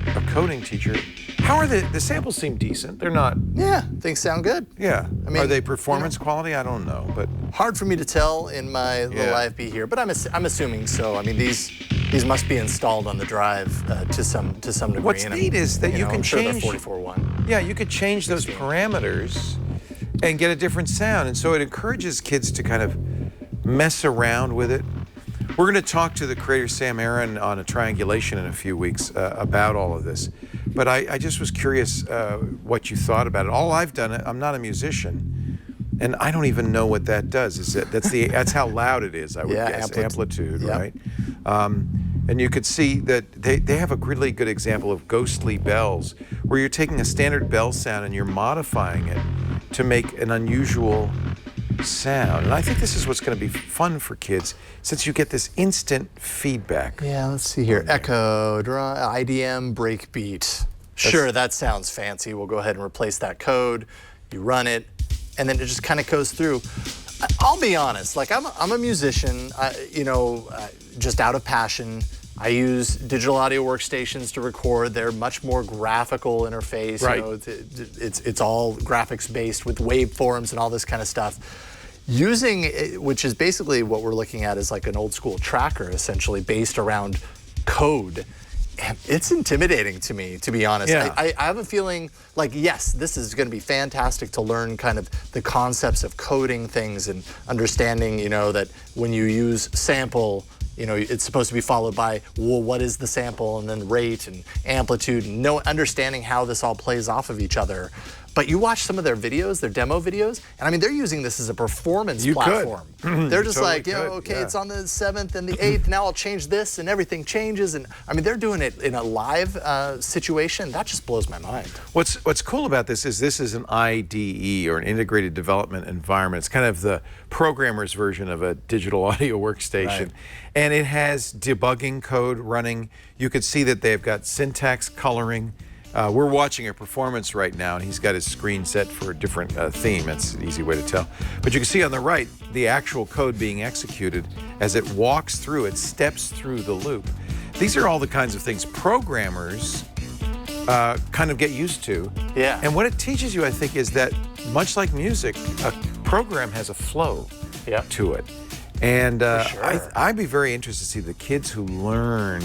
[SPEAKER 3] a coding teacher, how are the samples seem decent? They're not.
[SPEAKER 5] Yeah, things sound good.
[SPEAKER 3] Yeah.
[SPEAKER 5] I mean,
[SPEAKER 3] are they performance quality? I don't know, but
[SPEAKER 5] hard for me to tell in my little IFB here, but I'm assuming so. I mean, these must be installed on the drive to some degree.
[SPEAKER 3] What's neat is that you can change.
[SPEAKER 5] Sure, they're 44.1.
[SPEAKER 3] Yeah, you could change those parameters and get a different sound, and so it encourages kids to kind of mess around with it. We're going to talk to the creator Sam Aaron on a triangulation in a few weeks about all of this. But I just was curious what you thought about it. All I've done, I'm not a musician, and I don't even know what that does. That's how loud it is, I would guess. Amplitude, right? And you could see that they have a really good example of ghostly bells, where you're taking a standard bell sound and you're modifying it to make an unusual sound. And I think this is what's going to be fun for kids, since you get this instant feedback.
[SPEAKER 5] Yeah, let's see here. Echo, IDM, breakbeat. Sure, that sounds fancy. We'll go ahead and replace that code. You run it, and then it just kind of goes through. I'll be honest, like I'm a musician, just out of passion. I use digital audio workstations to record. They're much more graphical interface.
[SPEAKER 3] Right.
[SPEAKER 5] You know, it's all graphics based with waveforms and all this kind of stuff. Using, which is basically what we're looking at, is like an old school tracker, essentially based around code. It's intimidating to me, to be honest.
[SPEAKER 3] Yeah.
[SPEAKER 5] I have a feeling like, yes, this is going to be fantastic to learn kind of the concepts of coding things and understanding, that when you use sample, it's supposed to be followed by, well, what is the sample, and then rate and amplitude, and understanding how this all plays off of each other. But you watch some of their videos, their demo videos, and I mean, they're using this as a performance platform. They're just
[SPEAKER 3] totally
[SPEAKER 5] like, okay, it's on the 7th and the 8th, now I'll change this, and everything changes. And I mean, they're doing it in a live situation. That just blows my mind.
[SPEAKER 3] What's cool about this is an IDE, or an integrated development environment. It's kind of the programmer's version of a digital audio workstation.
[SPEAKER 5] Right.
[SPEAKER 3] And it has debugging code running. You could see that they've got syntax coloring. We're watching a performance right now, and he's got his screen set for a different theme. That's an easy way to tell. But you can see on the right the actual code being executed as it walks through, it steps through the loop. These are all the kinds of things programmers kind of get used to.
[SPEAKER 5] Yeah.
[SPEAKER 3] And what it teaches you, I think, is that much like music, a program has a flow to it. And I'd be very interested to see the kids who learn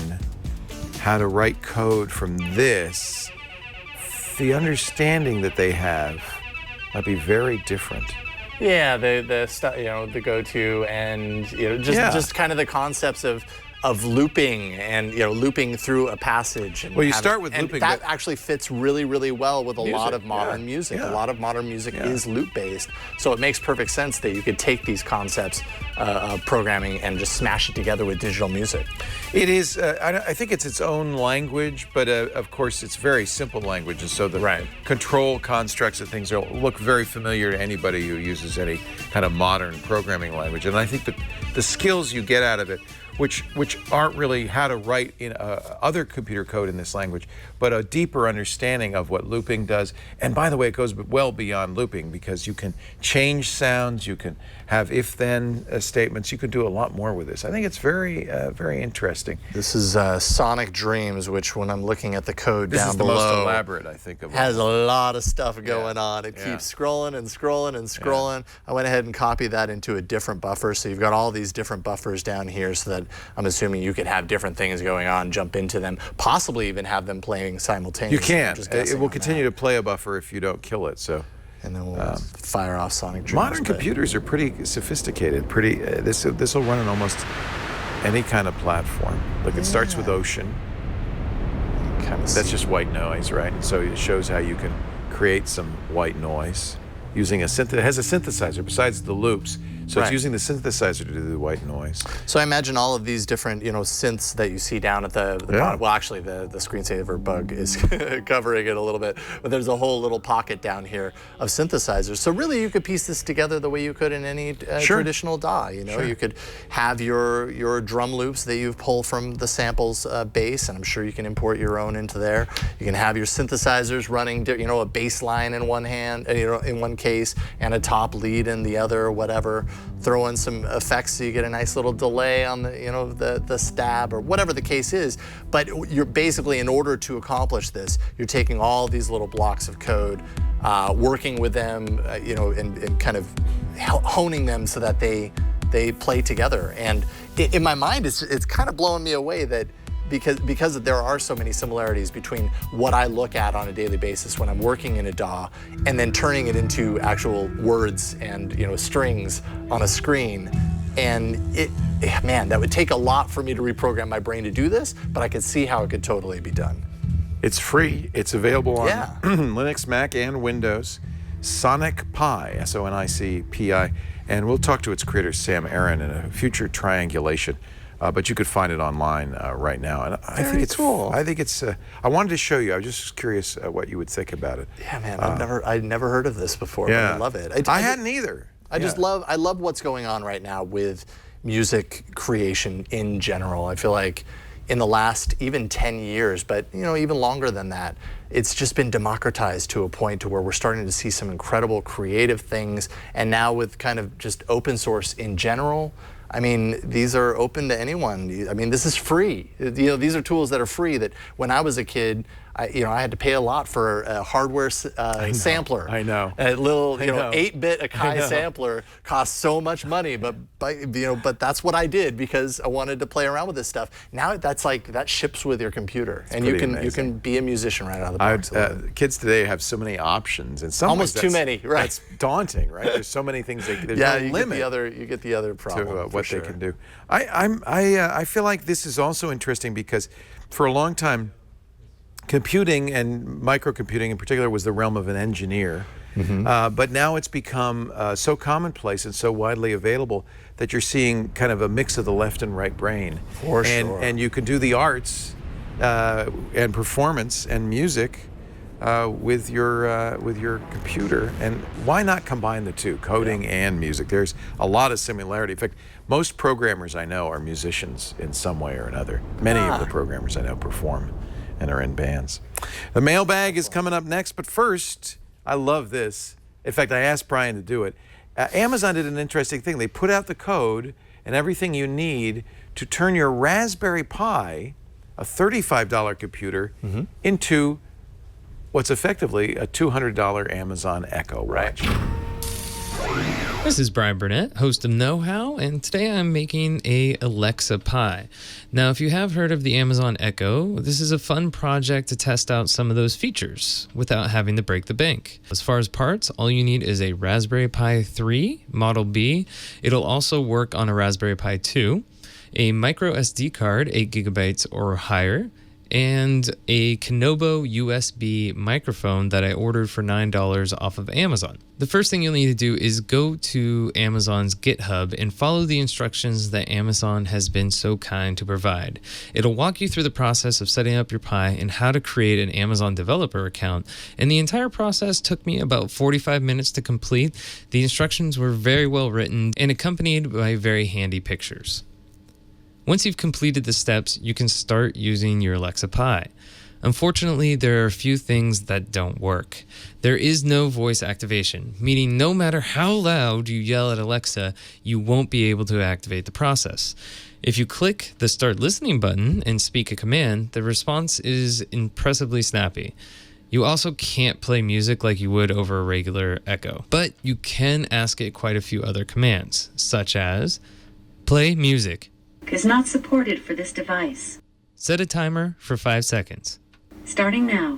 [SPEAKER 3] how to write code from this. The understanding that they have might be very different.
[SPEAKER 5] Yeah, the stuff, the go-to, and just kind of the concepts of looping and looping through a passage. And
[SPEAKER 3] well, you start with looping.
[SPEAKER 5] That actually fits really, really well with a lot of modern music.
[SPEAKER 3] Yeah.
[SPEAKER 5] A lot of modern music is loop-based, so it makes perfect sense that you could take these concepts of programming and just smash it together with digital music.
[SPEAKER 3] It is. I think it's its own language, but of course it's very simple language, and so the control constructs and things look very familiar to anybody who uses any kind of modern programming language. And I think that the skills you get out of it, which aren't really how to write in other computer code in this language, but a deeper understanding of what looping does. And by the way, it goes well beyond looping, because you can change sounds, you can have if-then statements, you can do a lot more with this. I think it's very, very interesting.
[SPEAKER 5] This is Sonic Dreams, which when I'm looking at the code down below,
[SPEAKER 3] this is the most elaborate, I think, of all.
[SPEAKER 5] Has a lot of stuff going on. It keeps scrolling and scrolling and scrolling. I went ahead and copied that into a different buffer, so you've got all these different buffers down here, so that I'm assuming you could have different things going on, jump into them, possibly even have them playing simultaneously.
[SPEAKER 3] You can. It will continue to play a buffer if you don't kill it. So.
[SPEAKER 5] And then we'll fire off Sonic Dreams.
[SPEAKER 3] Modern computers are pretty sophisticated. This will run on almost any kind of platform. Look, it starts with Ocean. That's just white noise, right? So it shows how you can create some white noise using it has a synthesizer besides the loops. So it's using the synthesizer to do the white noise.
[SPEAKER 5] So I imagine all of these different, synths that you see down at the bottom. Well, actually, the screensaver bug is covering it a little bit, but there's a whole little pocket down here of synthesizers. So really, you could piece this together the way you could in any traditional DAW. You could have your drum loops that you've pulled from the samples base, and I'm sure you can import your own into there. You can have your synthesizers running, a bass line in one hand, in one case, and a top lead in the other, or whatever. Throw in some effects so you get a nice little delay on the stab, or whatever the case is. But you're basically, in order to accomplish this, you're taking all these little blocks of code, working with them, and kind of honing them so that they play together. And in my mind, it's kind of blowing me away that because there are so many similarities between what I look at on a daily basis when I'm working in a DAW and then turning it into actual words and strings on a screen. And man, that would take a lot for me to reprogram my brain to do this, but I could see how it could totally be done.
[SPEAKER 3] It's free. It's available on Linux, Mac, and Windows. Sonic Pi, S-O-N-I-C-P-I. And we'll talk to its creator, Sam Aaron, in a future triangulation. But you could find it online right now, and I think it's cool. I think it's. I wanted to show you. I was just curious what you would think about it.
[SPEAKER 5] Yeah, man. I'd never heard of this before. But I love it.
[SPEAKER 3] I hadn't either.
[SPEAKER 5] I love what's going on right now with music creation in general. I feel like in the last even 10 years, but even longer than that, it's just been democratized to a point to where we're starting to see some incredible creative things. And now with kind of just open source in general. I mean, these are open to anyone. I mean, this is free. These are tools that are free that when I was a kid, I had to pay a lot for a hardware sampler.
[SPEAKER 3] I know.
[SPEAKER 5] A little, 8-bit Akai sampler costs so much money, but that's what I did because I wanted to play around with this stuff. Now that ships with your computer, and you can be a musician right out of the box.
[SPEAKER 3] Kids today have so many options, and some
[SPEAKER 5] almost too many. Right.
[SPEAKER 3] That's daunting, right? There's so many things. There's no limit.
[SPEAKER 5] You get the other problem
[SPEAKER 3] to what they can do. I feel like this is also interesting because for a long time, computing and microcomputing in particular was the realm of an engineer. But now it's become so commonplace and so widely available that you're seeing kind of a mix of the left and right brain.
[SPEAKER 5] For sure.
[SPEAKER 3] And you can do the arts and performance and music with your computer. And why not combine the two, coding and music? There's a lot of similarity. In fact, most programmers I know are musicians in some way or another. Many of the programmers I know perform and are in bands. The mailbag is coming up next, but first, I love this. In fact, I asked Bryan to do it. Amazon did an interesting thing. They put out the code and everything you need to turn your Raspberry Pi, a $35 computer, into what's effectively a $200 Amazon Echo Watch.
[SPEAKER 12] This is Bryan Burnett, host of Know How, and today I'm making a Alexa Pi. Now, if you have heard of the Amazon Echo, this is a fun project to test out some of those features without having to break the bank. As far as parts, all you need is a Raspberry Pi 3 Model B. It'll also work on a Raspberry Pi 2, a micro SD card, 8 gigabytes or higher, and a Kanobo USB microphone that I ordered for $9 off of Amazon. The first thing you'll need to do is go to Amazon's GitHub and follow the instructions that Amazon has been so kind to provide. It'll walk you through the process of setting up your Pi and how to create an Amazon developer account, and the entire process took me about 45 minutes to complete. The instructions were very well written and accompanied by very handy pictures. Once you've completed the steps, you can start using your Alexa Pi. Unfortunately, there are a few things that don't work. There is no voice activation, meaning no matter how loud you yell at Alexa, you won't be able to activate the process. If you click the Start Listening button and speak a command, the response is impressively snappy. You also can't play music like you would over a regular Echo, but you can ask it quite a few other commands, such as play music.
[SPEAKER 13] Is not supported for this device.
[SPEAKER 12] Set a timer for 5 seconds.
[SPEAKER 13] Starting now.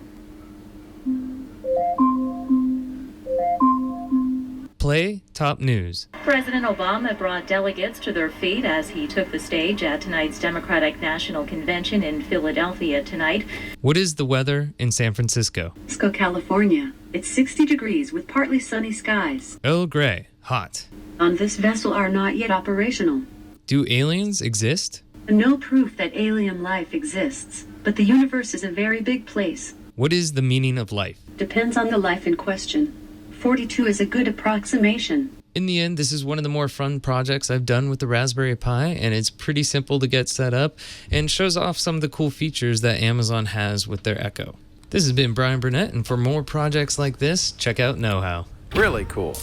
[SPEAKER 12] Play top news.
[SPEAKER 13] President Obama brought delegates to their feet as he took the stage at tonight's Democratic National Convention in Philadelphia tonight.
[SPEAKER 12] What is the weather in San Francisco?
[SPEAKER 13] California. It's 60 degrees with partly sunny skies.
[SPEAKER 12] Earl Grey, hot.
[SPEAKER 13] On this vessel are not yet operational.
[SPEAKER 12] Do aliens exist?
[SPEAKER 13] No proof that alien life exists, but the universe is a very big place.
[SPEAKER 12] What is the meaning of life?
[SPEAKER 13] Depends on the life in question. 42 is a good approximation.
[SPEAKER 12] In the end, this is one of the more fun projects I've done with the Raspberry Pi, and it's pretty simple to get set up and shows off some of the cool features that Amazon has with their Echo. This has been Bryan Burnett, and for more projects like this, check out Know How.
[SPEAKER 3] Really cool.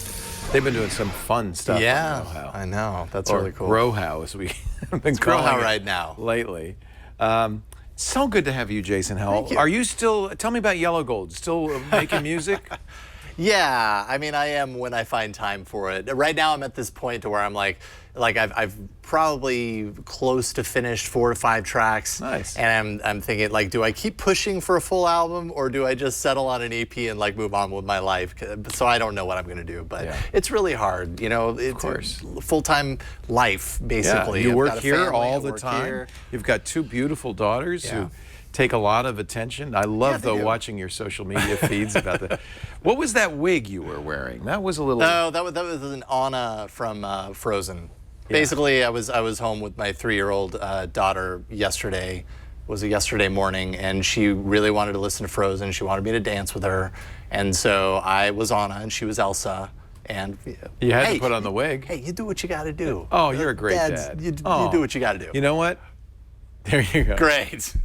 [SPEAKER 3] They've been doing some fun stuff.
[SPEAKER 5] Yeah,
[SPEAKER 3] on Know How.
[SPEAKER 5] I know. That's
[SPEAKER 3] or
[SPEAKER 5] really cool.
[SPEAKER 3] Grow How, as we have been
[SPEAKER 5] Grow
[SPEAKER 3] calling
[SPEAKER 5] How
[SPEAKER 3] it
[SPEAKER 5] right now.
[SPEAKER 3] Lately. So good to have you, Jason Howell.
[SPEAKER 5] Thank you.
[SPEAKER 3] Are you still, tell me about Yellow Gold, still making music?
[SPEAKER 5] Yeah, I mean, I am when I find time for it. Right now, I'm at this point to where I'm like I've probably close to finished 4 to 5 tracks.
[SPEAKER 3] Nice.
[SPEAKER 5] And I'm thinking, like, do I keep pushing for a full album, or do I just settle on an EP and like move on with my life? So I don't know what I'm going to do, but it's really hard, you know. It's
[SPEAKER 3] of course.
[SPEAKER 5] Full-time life, basically.
[SPEAKER 3] Yeah, you
[SPEAKER 5] I've
[SPEAKER 3] work
[SPEAKER 5] got a
[SPEAKER 3] here
[SPEAKER 5] family,
[SPEAKER 3] all
[SPEAKER 5] I
[SPEAKER 3] the
[SPEAKER 5] work
[SPEAKER 3] time.
[SPEAKER 5] here.
[SPEAKER 3] You've got 2 beautiful daughters
[SPEAKER 5] Yeah.
[SPEAKER 3] who take a lot of attention. I love, though, watching your social media feeds about the. What was that wig you were wearing? That was a little.
[SPEAKER 5] Oh, that was an Anna from Frozen. Yeah. Basically, I was home with my 3-year-old daughter yesterday. Was a yesterday morning, and she really wanted to listen to Frozen. She wanted me to dance with her, and so I was Anna, and she was Elsa. And
[SPEAKER 3] you had to put on the wig.
[SPEAKER 5] Hey, you do what you got to do.
[SPEAKER 3] Oh, you're a great dad.
[SPEAKER 5] You do what you got to do.
[SPEAKER 3] You know what? There you go.
[SPEAKER 5] Great.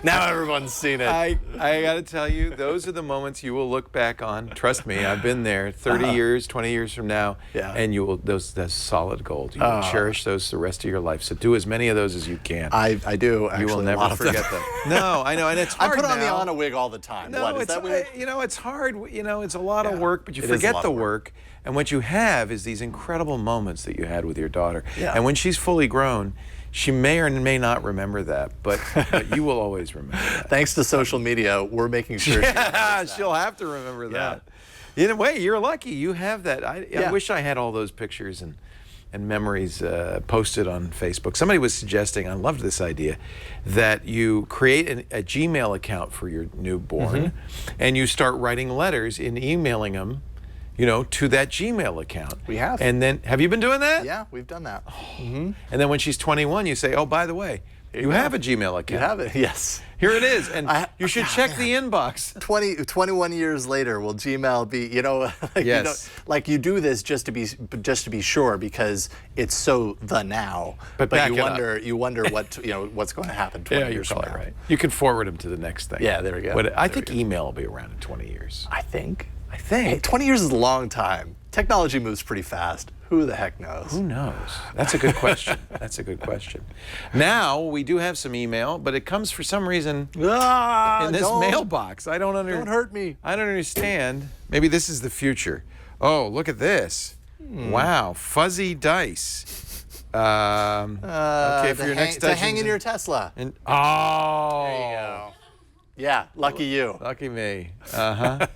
[SPEAKER 5] Now everyone's seen it.
[SPEAKER 3] I got to tell you, those are the moments you will look back on. Trust me, I've been there 30 years, 20 years from now, and you will, that's solid gold. You will cherish those the rest of your life. So do as many of those as you can.
[SPEAKER 5] I do, actually.
[SPEAKER 3] You will never forget them. No, I know, and it's hard
[SPEAKER 5] I put on
[SPEAKER 3] now.
[SPEAKER 5] the Anna wig all the time.
[SPEAKER 3] No,
[SPEAKER 5] what, is that weird?
[SPEAKER 3] You know, it's hard. You know, it's a lot of work, but you forget the work. And what you have is these incredible moments that you had with your daughter.
[SPEAKER 5] Yeah.
[SPEAKER 3] And when she's fully grown, she may or may not remember that, but you will always remember that.
[SPEAKER 5] Thanks to social media, we're making sure
[SPEAKER 3] she'll have to remember that. In a way, you're lucky. You have that. I wish I had all those pictures and memories posted on Facebook. Somebody was suggesting, I loved this idea, that you create a Gmail account for your newborn, and you start writing letters and emailing them, you know, to that Gmail account.
[SPEAKER 5] We have.
[SPEAKER 3] And then, have you been doing that?
[SPEAKER 5] Yeah, we've done that.
[SPEAKER 3] And then when she's 21, you say, oh, by the way, you have a Gmail account.
[SPEAKER 5] You have it, yes.
[SPEAKER 3] Here it is, and you should check the inbox.
[SPEAKER 5] 21 years later, will Gmail be, you know, like you do this just to be sure, because it's so the now. But you wonder what, you know, what's going to happen 20 years from now.
[SPEAKER 3] Right. You can forward them to the next thing.
[SPEAKER 5] Yeah, there we go.
[SPEAKER 3] I think email will be around in 20 years.
[SPEAKER 5] I think. Hey, 20 years is a long time. Technology moves pretty fast. Who the heck knows?
[SPEAKER 3] Who knows? That's a good question. That's a good question. Now, we do have some email, but it comes for some reason in this mailbox. Don't
[SPEAKER 5] hurt me.
[SPEAKER 3] I don't understand. Maybe this is the future. Oh, look at this. Wow, fuzzy dice. Okay, for your next
[SPEAKER 5] to hang in your Tesla.
[SPEAKER 3] Oh. There
[SPEAKER 5] you go. Yeah, lucky you.
[SPEAKER 3] Lucky me. I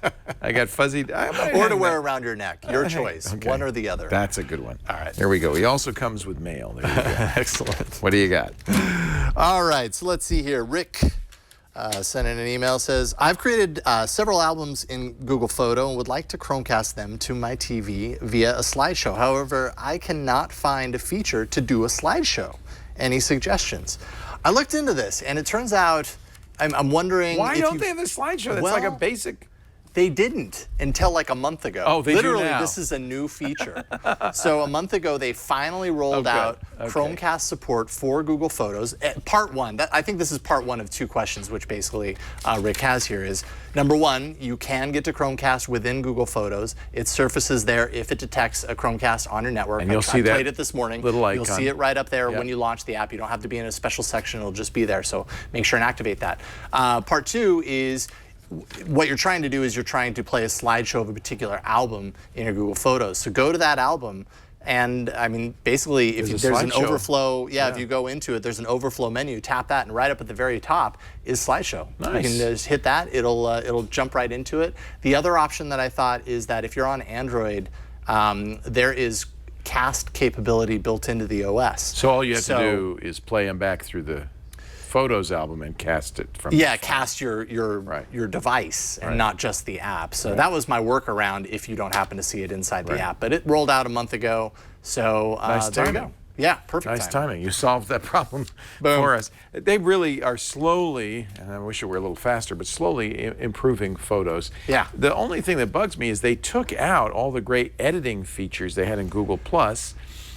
[SPEAKER 3] got fuzzy.
[SPEAKER 5] Or to wear around your neck. Your choice. Okay. One or the other.
[SPEAKER 3] That's a good one.
[SPEAKER 5] All right.
[SPEAKER 3] There we go. He also comes with mail. There you go.
[SPEAKER 5] Excellent.
[SPEAKER 3] What do you got?
[SPEAKER 5] All right. So let's see here. Rick sent in an email, says, I've created several albums in Google Photo and would like to Chromecast them to my TV via a slideshow. However, I cannot find a feature to do a slideshow. Any suggestions? I looked into this, and it turns out, I'm wondering
[SPEAKER 3] Why
[SPEAKER 5] if
[SPEAKER 3] don't they have a slideshow? That's like a basic...
[SPEAKER 5] They didn't until like a month ago.
[SPEAKER 3] Oh, they
[SPEAKER 5] Literally,
[SPEAKER 3] do now.
[SPEAKER 5] this is a new feature. So a month ago, they finally rolled out Chromecast support for Google Photos. Part one, I think this is part one of 2 questions, which basically Rick has here is, number 1, you can get to Chromecast within Google Photos. It surfaces there if it detects a Chromecast on your network.
[SPEAKER 3] And you'll see that
[SPEAKER 5] I played it this morning.
[SPEAKER 3] little icon.
[SPEAKER 5] You'll see it right up there when you launch the app. You don't have to be in a special section. It'll just be there. So make sure and activate that. Part 2 is, what you're trying to do is you're trying to play a slideshow of a particular album in your Google Photos. So go to that album, and I mean, basically, if there's an overflow, if you go into it, there's an overflow menu. Tap that, and right up at the very top is slideshow.
[SPEAKER 3] Nice.
[SPEAKER 5] You can just hit that. It'll jump right into it. The other option that I thought is that if you're on Android, there is cast capability built into the OS.
[SPEAKER 3] So all you have to do is play them back through the Photos album and cast it from
[SPEAKER 5] cast your device and not just the app. So that was my workaround if you don't happen to see it inside the app. But it rolled out a month ago, so
[SPEAKER 3] nice
[SPEAKER 5] there you
[SPEAKER 3] timing.
[SPEAKER 5] go. Yeah, perfect
[SPEAKER 3] Nice timing. You solved that problem for us. They really are slowly, and I wish it were a little faster, but slowly improving Photos.
[SPEAKER 5] Yeah.
[SPEAKER 3] The only thing that bugs me is they took out all the great editing features they had in Google+.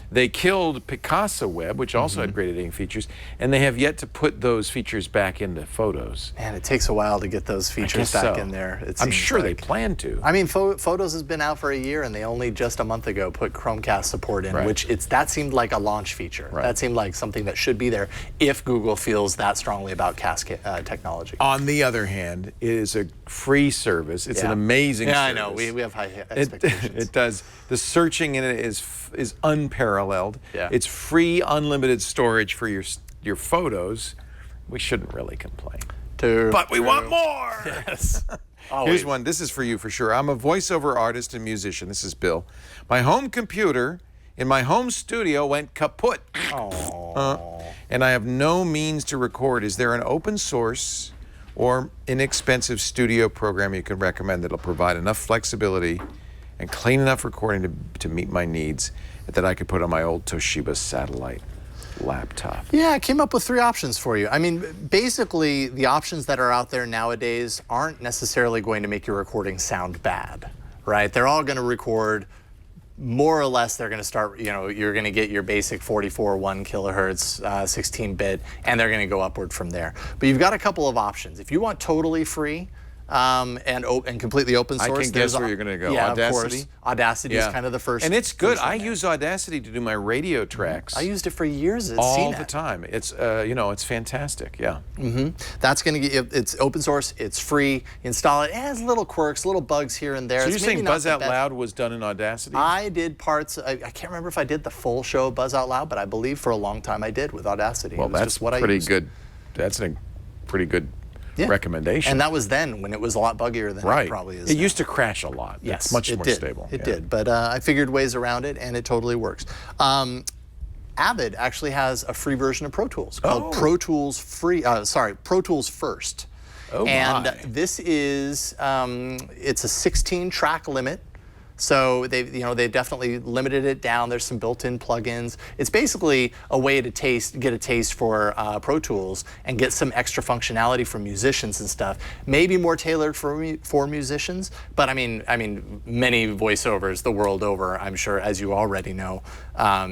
[SPEAKER 3] They killed Picasa Web, which also had great editing features, and they have yet to put those features back into Photos.
[SPEAKER 5] Man, it takes a while to get those features back in there.
[SPEAKER 3] I'm sure they plan to.
[SPEAKER 5] I mean, Photos has been out for a year, and they only just a month ago put Chromecast support in, which that seemed like a launch feature. That seemed like something that should be there if Google feels that strongly about cast technology.
[SPEAKER 3] On the other hand, it is a free service. It's an amazing service.
[SPEAKER 5] I know. We have high expectations.
[SPEAKER 3] It does. The searching in it is unparalleled.
[SPEAKER 5] Yeah.
[SPEAKER 3] It's free, unlimited storage for your photos. We shouldn't really complain. But we want more.
[SPEAKER 5] Yes.
[SPEAKER 3] Here's one. This is for you for sure. I'm a voiceover artist and musician. This is Bill. My home computer in my home studio went kaput. And I have no means to record. Is there an open source or inexpensive studio program you can recommend that'll provide enough flexibility and clean enough recording to meet my needs that I could put on my old Toshiba satellite laptop?
[SPEAKER 5] Yeah, I came up with 3 options for you. I mean, basically, the options that are out there nowadays aren't necessarily going to make your recording sound bad, right? They're all going to record more or less. They're going to start, you're going to get your basic 44.1 kilohertz, 16-bit, and they're going to go upward from there. But you've got a couple of options. If you want totally free, and completely open source.
[SPEAKER 3] I can guess where you're going to go.
[SPEAKER 5] Yeah,
[SPEAKER 3] Audacity?
[SPEAKER 5] of course. Audacity is kind of the first.
[SPEAKER 3] And it's good. I use Audacity to do my radio tracks.
[SPEAKER 5] I used it for years at
[SPEAKER 3] all
[SPEAKER 5] CNET.
[SPEAKER 3] the time. It's it's fantastic. Yeah.
[SPEAKER 5] That's going to get. It's open source. It's free. You install it. It has little quirks, little bugs here and there.
[SPEAKER 3] So
[SPEAKER 5] it's
[SPEAKER 3] you're saying
[SPEAKER 5] maybe not
[SPEAKER 3] Buzz
[SPEAKER 5] the
[SPEAKER 3] Out
[SPEAKER 5] best.
[SPEAKER 3] Loud was done in Audacity?
[SPEAKER 5] I did parts. I can't remember if I did the full show of Buzz Out Loud, but I believe for a long time I did with Audacity.
[SPEAKER 3] Well, that's
[SPEAKER 5] just what I
[SPEAKER 3] pretty
[SPEAKER 5] used.
[SPEAKER 3] good. That's a pretty good recommendation.
[SPEAKER 5] And that was then when it was a lot buggier than it probably is
[SPEAKER 3] It
[SPEAKER 5] now.
[SPEAKER 3] used to crash a lot.
[SPEAKER 5] Yes,
[SPEAKER 3] it's much
[SPEAKER 5] it
[SPEAKER 3] more
[SPEAKER 5] did.
[SPEAKER 3] stable.
[SPEAKER 5] It did, but I figured ways around it, and it totally works. Avid actually has a free version of Pro Tools called Pro Tools Pro Tools First. And this is it's a 16-track limit. So they've definitely limited it down. There's some built-in plugins. It's basically a way to get a taste for Pro Tools and get some extra functionality for musicians and stuff. Maybe more tailored for musicians, but I mean, many voiceovers the world over, I'm sure, as you already know,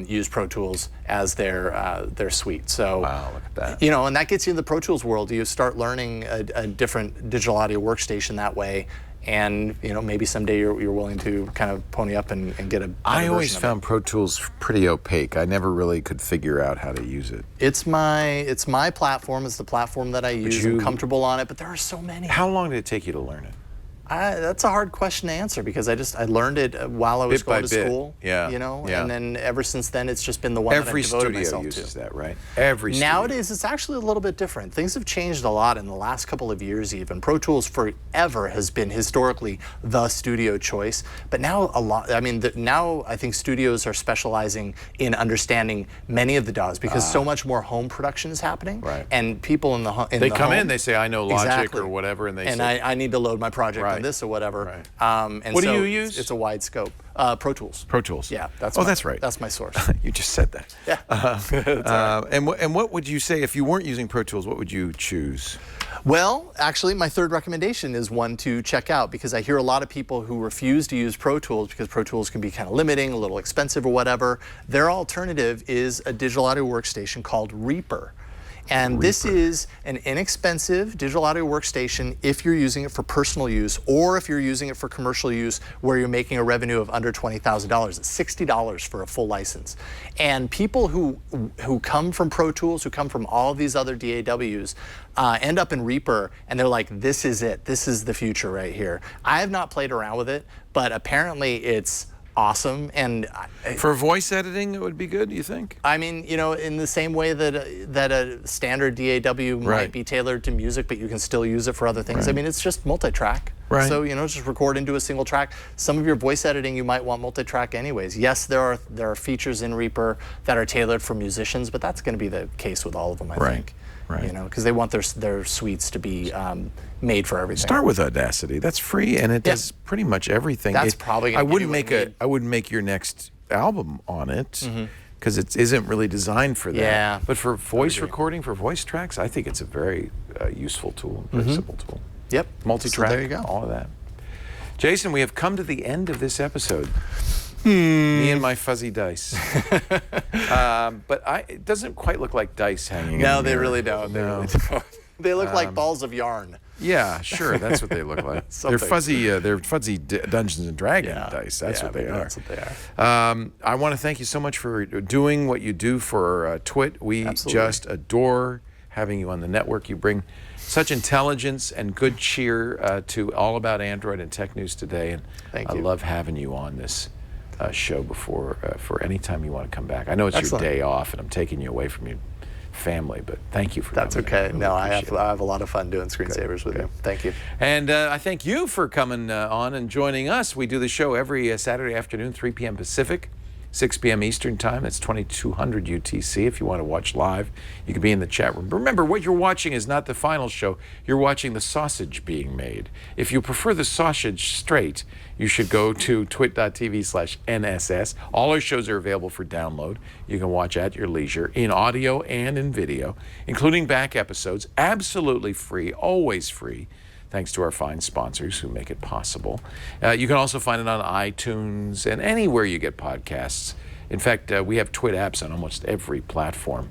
[SPEAKER 5] use Pro Tools as their suite. So
[SPEAKER 3] wow, look at that.
[SPEAKER 5] And that gets you in the Pro Tools world. You start learning a different digital audio workstation that way. And maybe someday you're willing to kind of pony up and get a.
[SPEAKER 3] I always found Pro Tools pretty opaque. I never really could figure out how to use it.
[SPEAKER 5] It's my platform. It's the platform that I use. I'm comfortable on it, but there are so many.
[SPEAKER 3] How long did it take you to learn it?
[SPEAKER 5] That's a hard question to answer because I learned it while I was
[SPEAKER 3] Bit by
[SPEAKER 5] going to
[SPEAKER 3] bit.
[SPEAKER 5] school.
[SPEAKER 3] Yeah.
[SPEAKER 5] You know,
[SPEAKER 3] Yeah.
[SPEAKER 5] and then ever since then, it's just been the one that I've devoted myself to.
[SPEAKER 3] Every studio uses that, right? Every studio.
[SPEAKER 5] Nowadays, it's actually a little bit different. Things have changed a lot in the last couple of years even. Pro Tools forever has been historically the studio choice, but now now I think studios are specializing in understanding many of the DAWs because so much more home production is happening.
[SPEAKER 3] Right.
[SPEAKER 5] And people in the home.
[SPEAKER 3] They come in, they say, I know Logic
[SPEAKER 5] Exactly.
[SPEAKER 3] or whatever, and they
[SPEAKER 5] and
[SPEAKER 3] say,
[SPEAKER 5] I need to load my project
[SPEAKER 3] Right.
[SPEAKER 5] on this or whatever.
[SPEAKER 3] Right.
[SPEAKER 5] And
[SPEAKER 3] What do
[SPEAKER 5] so
[SPEAKER 3] you use?
[SPEAKER 5] It's a wide scope. Pro Tools.
[SPEAKER 3] Pro Tools.
[SPEAKER 5] Yeah, that's
[SPEAKER 3] that's right.
[SPEAKER 5] That's my source.
[SPEAKER 3] You just said that.
[SPEAKER 5] Yeah. That's all right.
[SPEAKER 3] And what would you say if you weren't using Pro Tools? What would you choose?
[SPEAKER 5] Well, actually, my third recommendation is one to check out because I hear a lot of people who refuse to use Pro Tools because Pro Tools can be kind of limiting, a little expensive or whatever. Their alternative is a digital audio workstation called Reaper. And this is an inexpensive digital audio workstation if you're using it for personal use or if you're using it for commercial use where you're making a revenue of under $20,000. It's $60 for a full license. And people who come from Pro Tools, who come from all of these other DAWs, end up in Reaper and they're like, this is it. This is the future right here. I have not played around with it, but apparently it's awesome. And
[SPEAKER 3] for voice editing, it would be good, do you think?
[SPEAKER 5] I mean, you know, in the same way that a standard DAW might be tailored to music, but you can still use it for other things.
[SPEAKER 3] Right.
[SPEAKER 5] I mean, it's just multi-track.
[SPEAKER 3] Right.
[SPEAKER 5] So, you know, just record into a single track. Some of your voice editing, you might want multi-track anyways. Yes, there are features in Reaper that are tailored for musicians, but that's going to be the case with all of them, I think.
[SPEAKER 3] Right.
[SPEAKER 5] You know, because they want their suites to be made for everything.
[SPEAKER 3] Start with Audacity. That's free, and it does pretty much everything.
[SPEAKER 5] That's probably.
[SPEAKER 3] I wouldn't make your next album on it because it isn't really designed for that.
[SPEAKER 5] Yeah.
[SPEAKER 3] But for voice recording, for voice tracks, I think it's a very useful tool, very simple tool.
[SPEAKER 5] Yep.
[SPEAKER 3] Multi-track.
[SPEAKER 5] So there you go.
[SPEAKER 3] All of that. Jason, we have come to the end of this episode. Me and my fuzzy dice. But it doesn't quite look like dice hanging.
[SPEAKER 5] No,
[SPEAKER 3] in the
[SPEAKER 5] they
[SPEAKER 3] mirror.
[SPEAKER 5] really don't. They really don't. They look like balls of yarn.
[SPEAKER 3] Yeah, sure. That's what they look like. They're fuzzy. They're fuzzy Dungeons and Dragons dice. That's what they are.
[SPEAKER 5] That's what they are.
[SPEAKER 3] I want to thank you so much for doing what you do for TWIT. We just adore having you on the network. You bring such intelligence and good cheer to All About Android and Tech News Today, and I love having you on this show before for any time you want to come back. I know it's your day off, and I'm taking you away from your family, but thank you for
[SPEAKER 5] That's
[SPEAKER 3] coming.
[SPEAKER 5] okay.
[SPEAKER 3] Really
[SPEAKER 5] No, I have a lot of fun doing screensavers with you. Thank you.
[SPEAKER 3] And I thank you for coming on and joining us. We do the show every Saturday afternoon, 3 p.m. Pacific, 6 p.m. Eastern Time. That's 2200 UTC. If you want to watch live, you can be in the chat room. Remember, what you're watching is not the final show. You're watching the sausage being made. If you prefer the sausage straight, you should go to twit.tv/NSS. All our shows are available for download. You can watch at your leisure in audio and in video, including back episodes, absolutely free, always free, thanks to our fine sponsors who make it possible. You can also find it on iTunes and anywhere you get podcasts. In fact, we have TWIT apps on almost every platform,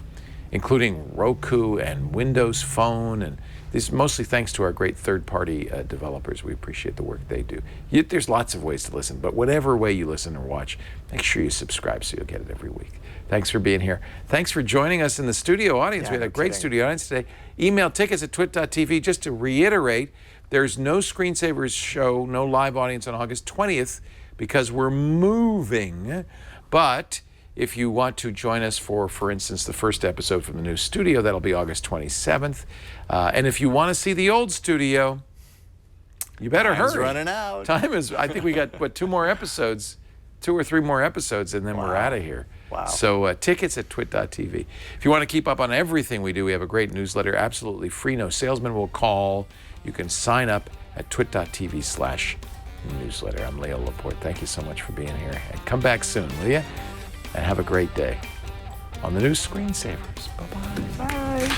[SPEAKER 3] including Roku and Windows Phone, and this is mostly thanks to our great third-party developers. We appreciate the work they do. There's lots of ways to listen, but whatever way you listen or watch, make sure you subscribe so you'll get it every week. Thanks for being here. Thanks for joining us in the studio audience. We had a great studio audience today. Email tickets at twit.tv. Just to reiterate, there's no Screensavers show, no live audience on August 20th because we're moving. But if you want to join us for instance, the first episode from the new studio, that'll be August 27th. And if you want to see the old studio, you better hurry.
[SPEAKER 5] Time's running out.
[SPEAKER 3] Time is, I think we got 2 more episodes, 2 or 3 more episodes, and then we're out of here.
[SPEAKER 5] Wow.
[SPEAKER 3] So tickets at twit.tv. If you want to keep up on everything we do, we have a great newsletter, absolutely free. No salesman will call. You can sign up at twit.tv/newsletter. I'm Leo Laporte. Thank you so much for being here. And come back soon, will you? And have a great day on the new Screensavers. Bye-bye.
[SPEAKER 5] Bye.